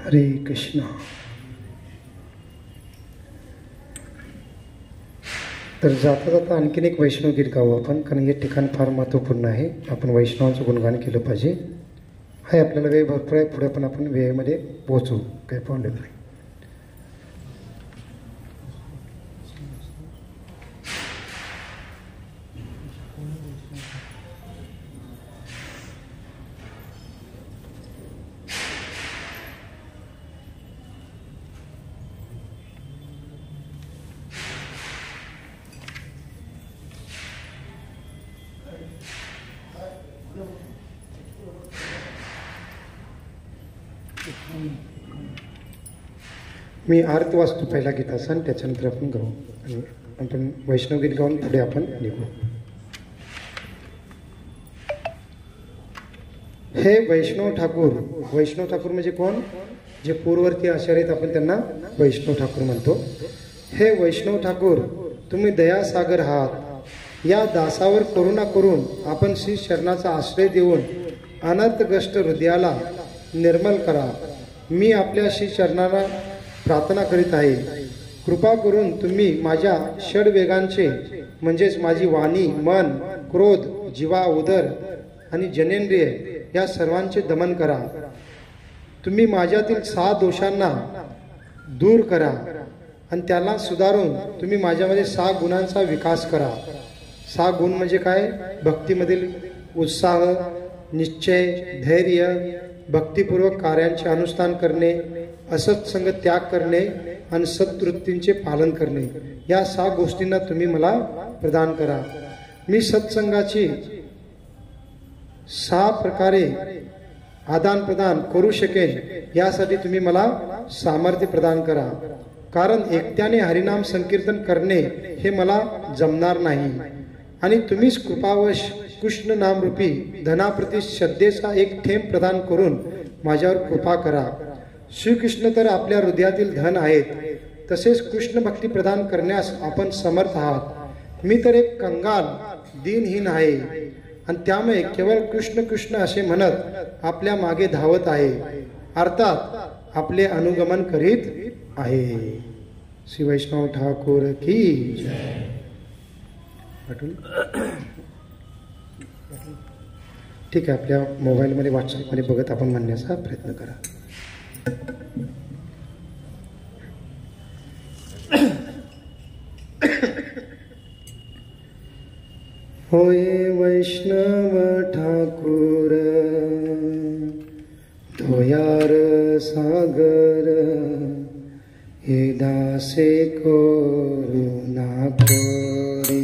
हरे कृष्ण. तर जाता जाता आणखीन एक वैष्णव गीत गाऊ आपण, कारण हे ठिकाण फार महत्त्वपूर्ण आहे. आपण वैष्णवांचं गुणगान केलं पाहिजे. आहे आपल्याला वेळ भरपूर आहे, पुढे पण आपण वेळेमध्ये पोहोचू, काही प्रॉब्लेम नाही. मी अर्थ वाचतो पहिला गीताचा आणि त्याच्यानंतर आपण गाऊ. आणि आपण वैष्णव गीत गाऊन पुढे आपण निघू. हे वैष्णव ठाकूर म्हणजे कोण, जे पूर्ववर्ती आचार्य आहेत आपण त्यांना वैष्णव ठाकूर म्हणतो. हे वैष्णव ठाकूर, तुम्ही दयासागर आहात. या दासावर करुणा करून आपण श्री चरणाचा आश्रय देऊन अनर्थग्रस्त हृदयाला निर्मल करा. मी आपल्या श्री चरणाला प्रार्थना करीत आहे. कृपा करून तुम्ही माझ्या षडवेगांचे म्हणजेच माझी वाणी, मन, क्रोध, जीवा, उदर आणि जनेंद्रिय या सर्वांचे दमन करा. तुम्ही माझ्यातील 6 दोषांना दूर करा आणि त्याला सुधारून तुम्ही माझ्यामध्ये 6 गुणांचा विकास करा. 6 गुण म्हणजे काय? भक्तीमधील उत्साह, निश्चय, धैर्य, भक्तिपूर्वक कार्यांचे अनुष्ठान करणे, असत्संग त्याग करणे आणि सद्वृत्तींचे पालन करणे. या 6 गोष्टींना तुम्ही मला प्रदान करा. मी सत्संगाची 6 प्रकारे आदान प्रदान करू शकेन यासाठी तुम्ही मला सामर्थ्य प्रदान करा. कारण एकट्याने हरिनाम संकीर्तन करणे हे मला जमणार नाही आणि तुम्हीच कृपावश कृष्ण नामरूपी धनाप्रती श्रद्धेचा एक थेंब प्रदान करून माझ्यावर कृपा करा. श्रीकृष्ण तर आपल्या हृदयातील धन आहेत, तसेच कृष्ण भक्ती प्रदान करण्यास आपण समर्थ आहात. मी तर एक कंगाल दीनहीन आहे आणि त्यामुळे केवळ कृष्ण कृष्ण असे म्हणत आपल्या मागे धावत आहे, अर्थात आपले अनुगमन करीत आहे. श्री वैष्णव ठाकूर की जय. ठीक आहे, आपल्या मोबाईलमध्ये व्हॉट्सअपमध्ये बघत आपण म्हणण्याचा प्रयत्न करा. होय वैष्णव ठाकूर धोयार सागर, हे दासे करुणा कोरी.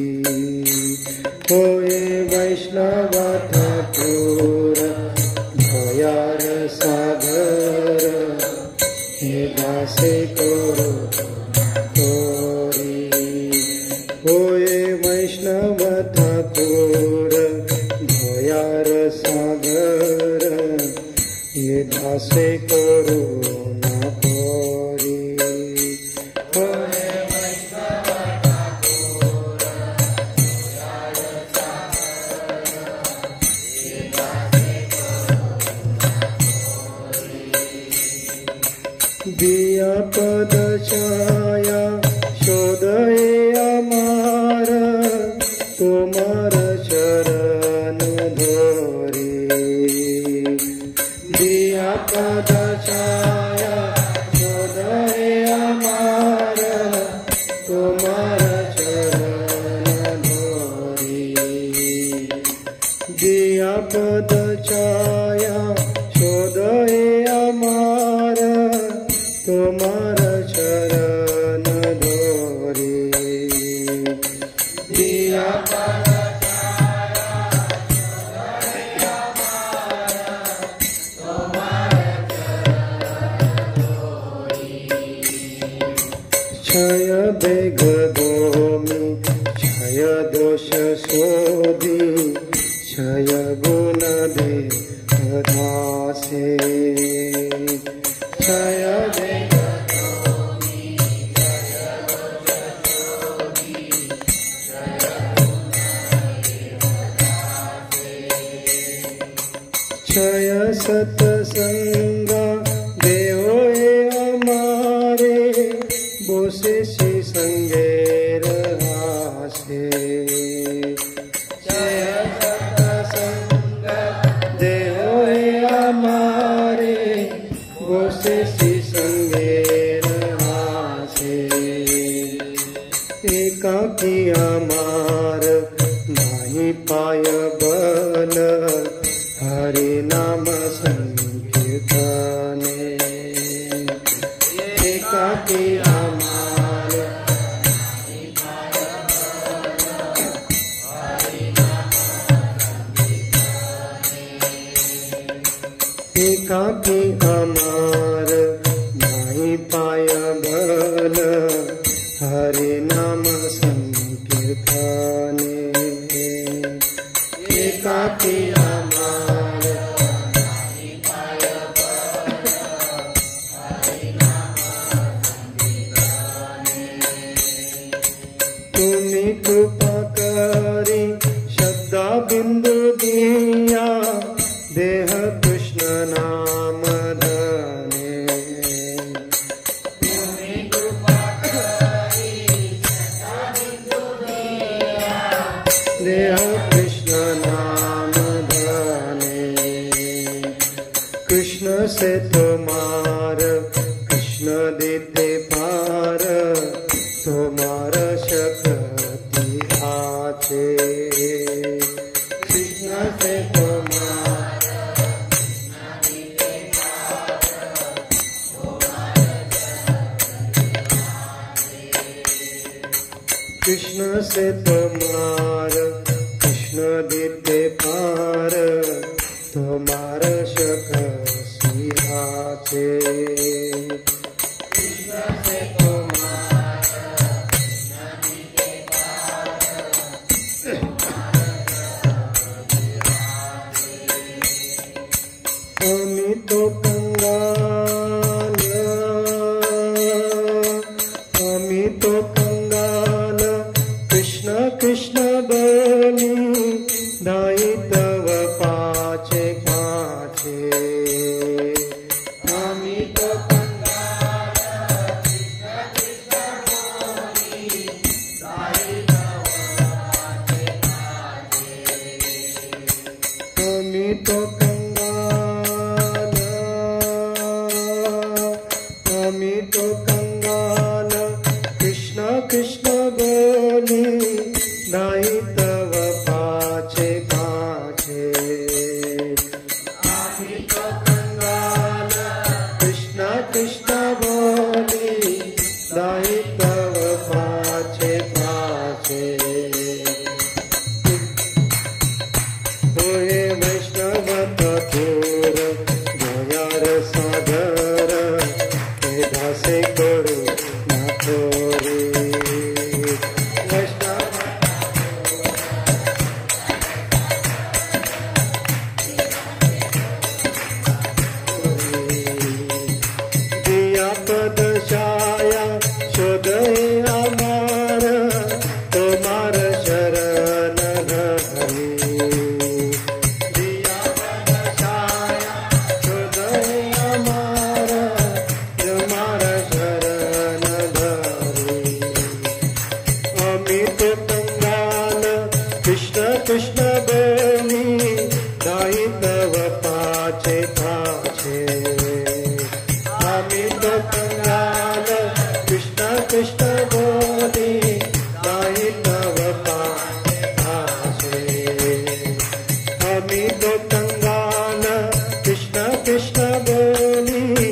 होय वैष्णव ठाकूर धोयार सागर, हे दासे करुणा कोरी. होय वैष्णव ठाकूर धोयार सागर, हे दासे करुणा कोरी. होय वैष्णव ठाकूर धोयार सागर, हे दासे करुणा कोरी. दिया पद छाया शोधये अमार, तुमार चरण धोरी. दिया पद छाया शोधये अमार, तुमार चरण धोरी. दिया पद छाया शोधये अमार, तुमार चरण धोरी. दिया क्षय बेग भूमि, क्षय दोष शोधी, क्षय गुण दे दासे. क्षय बेग भूमि, क्षय दोष शोधी, क्षय गुण दे दासे. क्षय सत्संग देहोए हमारे, बोसे से संगे रहासे. जय सत्संग देहोए हमारे, बोसे से संगे रहासे. एकाकी हमार नाही पाय बल, हरि नाम संकीर्तने. एकाकी हमार एकाकी हमार नाही पाय बल, हरि नाम संकीर्तने. एकाकी हमार नाही पाय बल, हरि नाम संकीर्तने. तुम्ही कृपा करी स्नेह कृष्ण नाम धने, कृष्ण से तुम्हार कृष्ण देते पार, तुम्हार शक्ति आचे, कृष्ण से तुम्हार कृष्ण से तुम्हार कृष्ण देते पार, तुम्हार शक्ति आचे, कृष्ण से तुम्हार हमी तो कंगाल, हमी तो कंगाल, कृष्ण कृष्ण बोली दाई तव पाचे पाचे, हमी तो कंगाल कृष्ण कृष्ण बोली दाई तव पाचे पाचे, हमी तो कंगाल, हमी तो कंगाल, कृष्ण कृष्ण बोली दाई तव पाचे पाचे, हमी तो कंगाल कृष्ण कृष्ण बोली दाई तव पाचे पाचे, होए वैष्णव ठाकुर दयार सागर, दासे करू ना थोरी, वैष्णव दिया पद छाया शोधे अमार, तुम्हार शरण हरि, दिया पद छाया शोधे अमार, तुम्हार शरण हरि, अमित कंगाल कृष्ण कृष्ण बोली दाई तव पाचे पाचे, अमित कंगाल कृष्ण कृष्ण बोली दाई तव पाचे पाचे, अमित कंगाल कृष्ण कृष्ण बोली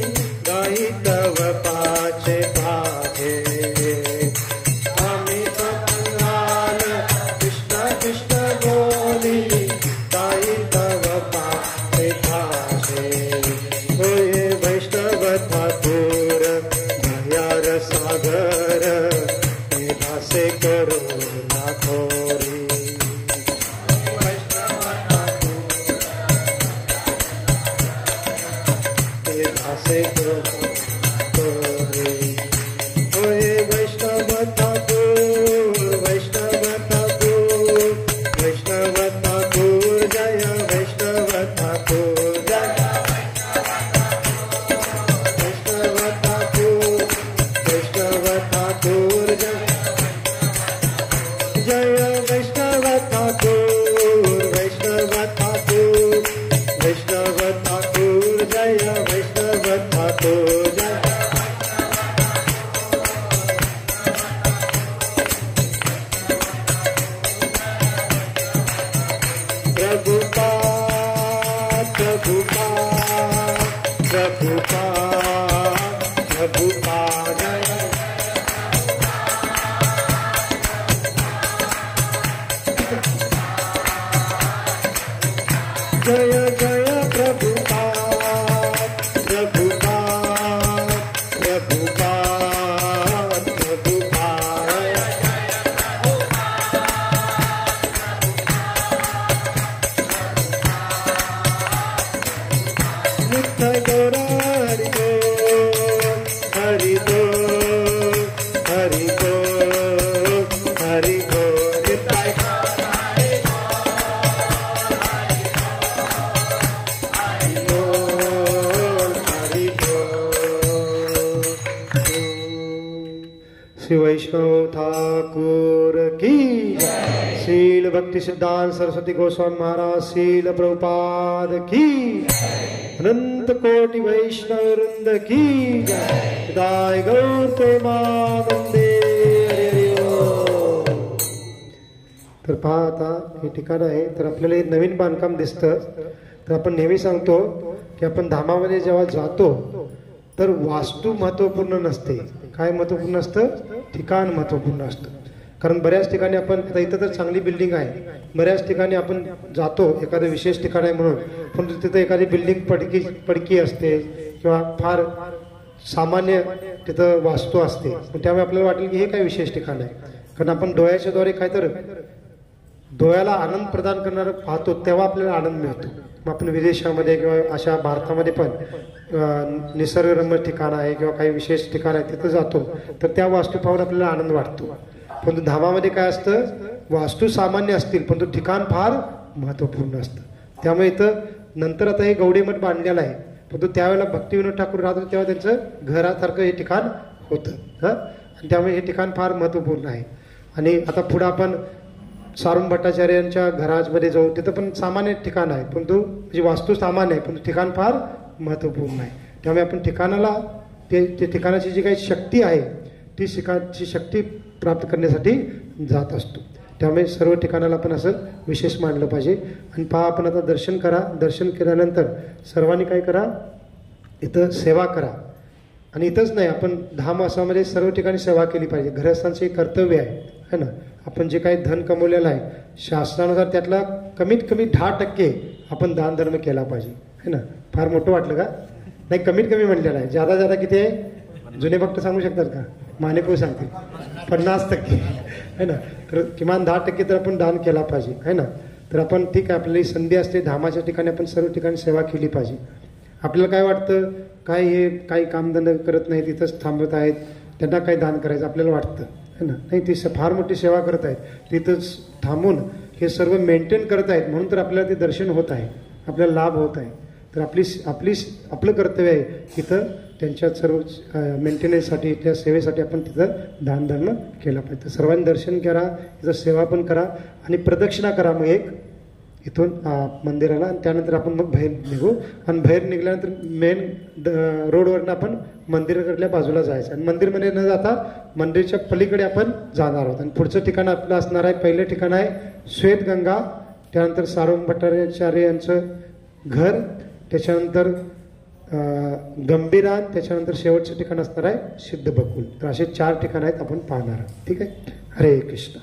दाई तव पाचे पाचे, अमित कंगाल कृष्ण कृष्ण बोली दाई तव पाचे पाचे, होए वैष्णव ठाकुर दयार सागर, दासे करो ना थोरी, वैष्णव ठाकुर दासे करो थोरी, होए वैष्णव ठाकुर, वैष्णव ठाकुर, वैष्णव ठाकुर जय, वैष्णव ठाकुर जय, वैष्णव ठाकुर, वैष्णव ठाकुर जय, जय वैष्णव ठाकुर, वैष्णव ठाकुर, वैष्णव ठाकुर जय, वैष्णव ठाकुर जय, प्रभुपाद प्रभुपाद प्रभुपाद प्रभुपाद जय जय प्रभुपाद प्रभुपाद प्रभुपाद प्रभुपाद, नित्य गौर हरि बोल हरि बोल हरि बोल हरि बोल, नित्य शिव वैष्णव ठाकुर की जय। शील भक्ति सिद्धांत सरस्वती गोस्वामी महाराज शील प्रभुपाद की जय। अनंत कोटि वैष्णव वृंद की जय। हृदय गौर प्रेमानंदे। हरि हरि बोल। तर पहा आता हे ठिकाण आहे, तर आपल्याला हे नवीन बांधकाम दिसतं। तर आपण नेहमी सांगतो की आपण धामामध्ये जेव्हा जातो तर वास्तू महत्वपूर्ण नसते, काय महत्वपूर्ण असतं, ठिकाण महत्वपूर्ण असतं। कारण बऱ्याच ठिकाणी आपण आता इथं तर चांगली बिल्डिंग आहे, बऱ्याच ठिकाणी आपण जातो एखादं विशेष ठिकाण आहे म्हणून, पण तिथं एखादी बिल्डिंग पडकी असते किंवा फार सामान्य तिथं वास्तू असते, त्यामुळे आपल्याला वाटेल की हे काय विशेष ठिकाण आहे। कारण आपण डोळ्याच्या द्वारे काय तर डोळ्याला आनंद प्रदान करणारं पाहतो तेव्हा आपल्याला आनंद मिळतो। मग आपण विदेशामध्ये किंवा अशा भारतामध्ये पण निसर्गरम्य ठिकाण आहे किंवा काही विशेष ठिकाण आहे तिथं जातो तर त्या वास्तू पाहून आपल्याला आनंद वाटतो। परंतु धामामध्ये काय असतं, वास्तू सामान्य असतील परंतु ठिकाण फार महत्वपूर्ण असतं। त्यामुळे इथं नंतर आता हे गौडी मठ बांधलेलं आहे, परंतु त्यावेळेला भक्तिविनोद ठाकूर राहत होते तेव्हा त्यांचं घरासारखं हे ठिकाण होतं आणि त्यामुळे हे ठिकाण फार महत्वपूर्ण आहे। आणि आता पुढे आपण सारुण भट्टाचार्यांच्या घरामध्ये जाऊ, तिथं पण सामान्य ठिकाण आहे परंतु जी वास्तू सामान्य आहे पण ठिकाण फार महत्वपूर्ण आहे। त्यामुळे आपण ठिकाणाला ते ठिकाणाची जी काही शक्ती आहे ती शक्ती प्राप्त करण्यासाठी जात असतो। त्यामुळे सर्व ठिकाणाला आपण असं विशेष मानलं पाहिजे। आणि पहा आपण आता दर्शन करा, दर्शन केल्यानंतर सर्वांनी काय करा, इथं सेवा करा। आणि इथंच नाही, आपण धाम आसामध्ये सर्व ठिकाणी सेवा केली पाहिजे, गृहस्थांचे कर्तव्य आहे ना। आपण जे काही धन कमवलेलं आहे शास्त्रानुसार त्यातला कमीत कमी 10% आपण दान धर्म केला पाहिजे, है ना। फार मोठं वाटलं का, नाही कमीत कमी म्हटलेलं आहे, ज्यादा किती आहे, जुने भक्त सांगू शकतात का, मानेपूर सांगतील 50% है ना। तर किमान 10% तर आपण दान केला पाहिजे, है ना। तर आपण ठीक आहे, आपल्याला संधी असते धामाच्या ठिकाणी आपण सर्व ठिकाणी सेवा केली पाहिजे। आपल्याला काय वाटतं, काय हे काही कामधंदा करत नाही तिथंच थांबत आहेत, त्यांना काय दान करायचं आपल्याला वाटतं, है ना। नाही, ती फार मोठी सेवा करत आहेत, तिथंच थांबून हे सर्व मेंटेन करत आहेत म्हणून तर आपल्याला ते दर्शन होत आहे, आपल्याला लाभ होत आहे। तर आपलं कर्तव्य आहे तिथं त्यांच्या सर्व मेंटेनन्ससाठी त्या सेवेसाठी आपण तिथं दान धर्म केला पाहिजे। तर सर्वांनी दर्शन करा, तिथं सेवा पण करा आणि प्रदक्षिणा करा मग एक इथून मंदिराला, आणि त्यानंतर आपण मग बाहेर निघू। आणि बाहेर निघाल्यानंतर मेन रोडवरनं आपण मंदिराकडल्या बाजूला जायचं आणि मंदिरमध्ये न जाता मंदिरच्या पलीकडे आपण जाणार आहोत। आणि पुढचं ठिकाण आपलं असणार आहे, पहिलं ठिकाण आहे श्वेतगंगा, त्यानंतर सारुण भट्टाचार्य यांचं घर, त्याच्यानंतर गंभीरान, त्याच्यानंतर शेवटचं ठिकाण असणार आहे सिद्धबकुल। तर असे 4 ठिकाण आहेत आपण पाहणार आहोत, ठीक आहे। हरे कृष्ण।